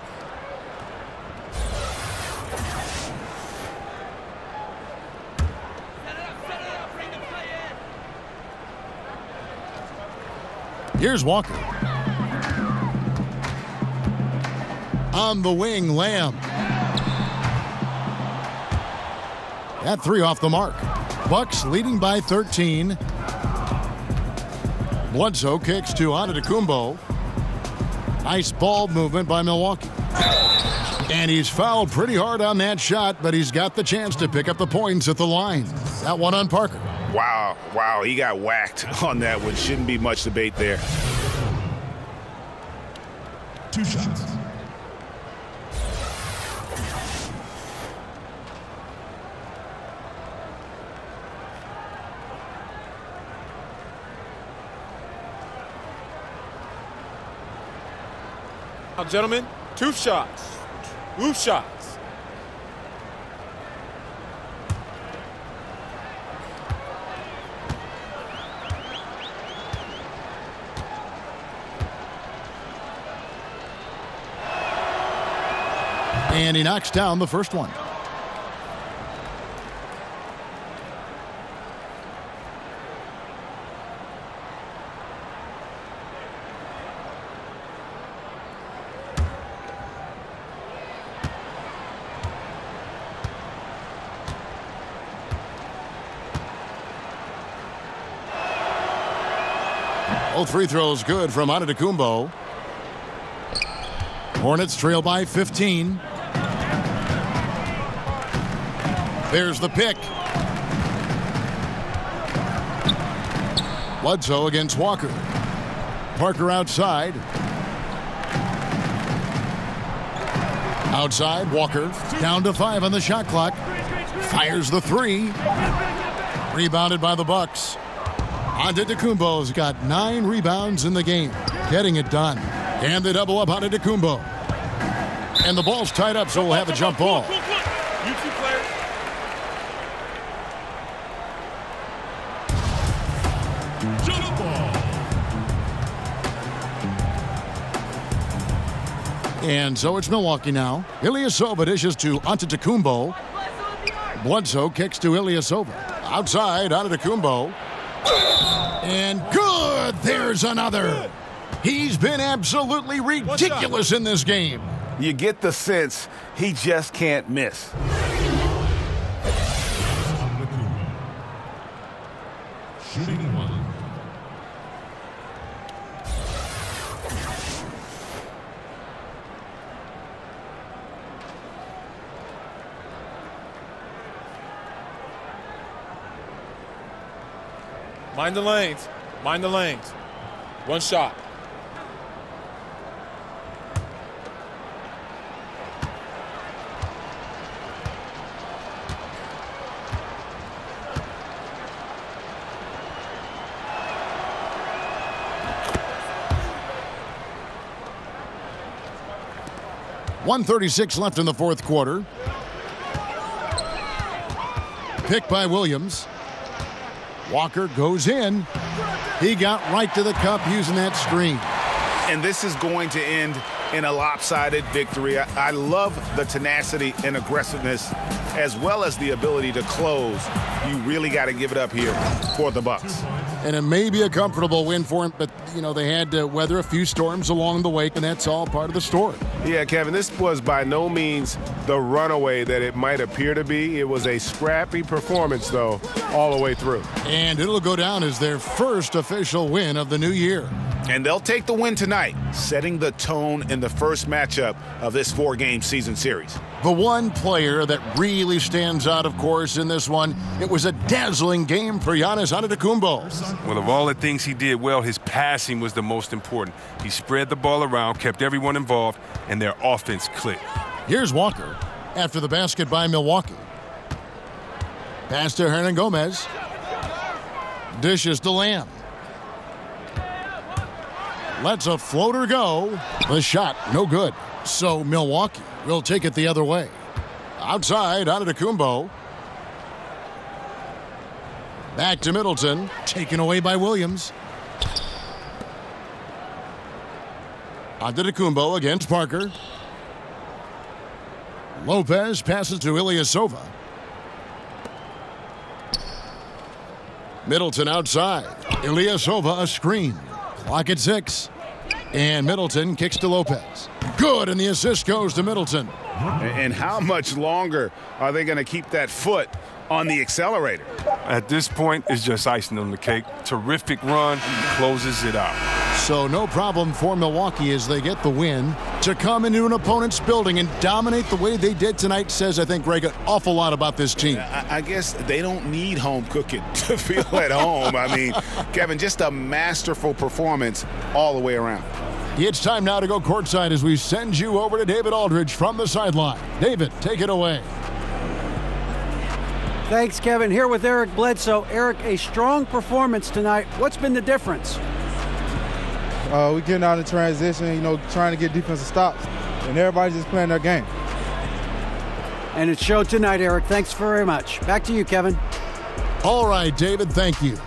Speaker 5: Here's Walker. On the wing, Lamb. That 3 off the mark. Bucks leading by 13. Bledsoe kicks to Antetokounmpo. Nice ball movement by Milwaukee. And he's fouled pretty hard on that shot, but he's got the chance to pick up the points at the line. That one on Parker.
Speaker 8: Wow, he got whacked on that one. Shouldn't be much debate there.
Speaker 14: 2 shots.
Speaker 10: Now, gentlemen, 2 shots. 2 shots.
Speaker 5: And he knocks down the first one. Both free throws good from Antetokounmpo. Hornets trail by 15. There's the pick. Bledsoe against Walker. Parker outside. Outside, Walker down to 5 on the shot clock. Fires the 3. Rebounded by the Bucks. Antetokounmpo's got 9 rebounds in the game. Getting it done. And they double up Antetokounmpo. And the ball's tied up, so we'll have a jump ball.
Speaker 10: You two players.
Speaker 14: Jump ball.
Speaker 5: And so it's Milwaukee now. Ilyasova dishes to Antetokounmpo. Bledsoe kicks to Ilyasova. Outside, Antetokounmpo. And good! There's another. He's been absolutely ridiculous in this game.
Speaker 8: You get the sense he just can't miss.
Speaker 14: Shooting 1.
Speaker 10: Mind the lanes. Mind the lanes. One shot.
Speaker 5: .136 left in the fourth quarter. Pick by Williams. Walker goes in. He got right to the cup using that screen.
Speaker 8: And this is going to end in a lopsided victory. I love the tenacity and aggressiveness as well as the ability to close. You really got to give it up here for the Bucks.
Speaker 5: And it may be a comfortable win for him, but, you know, they had to weather a few storms along the way, and that's all part of the story.
Speaker 9: Yeah, Kevin, this was by no means the runaway that it might appear to be. It was a scrappy performance, though, all the way through.
Speaker 5: And it'll go down as their first official win of the new year.
Speaker 8: And they'll take the win tonight, setting the tone in the first matchup of this 4-game season series.
Speaker 5: The one player that really stands out, of course, in this one, it was a dazzling game for Giannis Antetokounmpo.
Speaker 7: Well, of all the things he did well, his passing was the most important. He spread the ball around, kept everyone involved, and their offense clicked.
Speaker 5: Here's Walker after the basket by Milwaukee. Pass to Hernan Gomez. Dishes to Lamb. Lets a floater go. The shot, no good. So Milwaukee will take it the other way. Outside, Antetokounmpo. Back to Middleton. Taken away by Williams. Antetokounmpo against Parker. Lopez passes to Ilyasova. Middleton outside. Ilyasova a screen. Clock at 6. And Middleton kicks to Lopez. Good, and the assist goes to Middleton.
Speaker 8: And how much longer are they going to keep that foot on the accelerator?
Speaker 7: At this point, it's just icing on the cake. Terrific run, closes it out.
Speaker 5: So no problem for Milwaukee as they get the win. To come into an opponent's building and dominate the way they did tonight says, I think, Greg, an awful lot about this team.
Speaker 8: I guess they don't need home cooking to feel at home. I mean, Kevin, just a masterful performance all the way around.
Speaker 5: It's time now to go courtside as we send you over to David Aldridge from the sideline. David, take it away.
Speaker 6: Thanks, Kevin. Here with Eric Bledsoe. Eric, a strong performance tonight. What's been the difference?
Speaker 15: We getting out in transition, trying to get defensive stops, and everybody's just playing their game.
Speaker 6: And it showed tonight, Eric. Thanks very much. Back to you, Kevin.
Speaker 5: All right, David, thank you.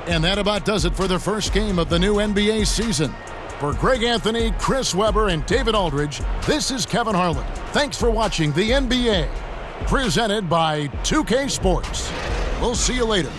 Speaker 5: And that about does it for the first game of the new NBA season. For Greg Anthony, Chris Webber, and David Aldridge, this is Kevin Harlan. Thanks for watching the NBA, presented by 2K Sports. We'll see you later.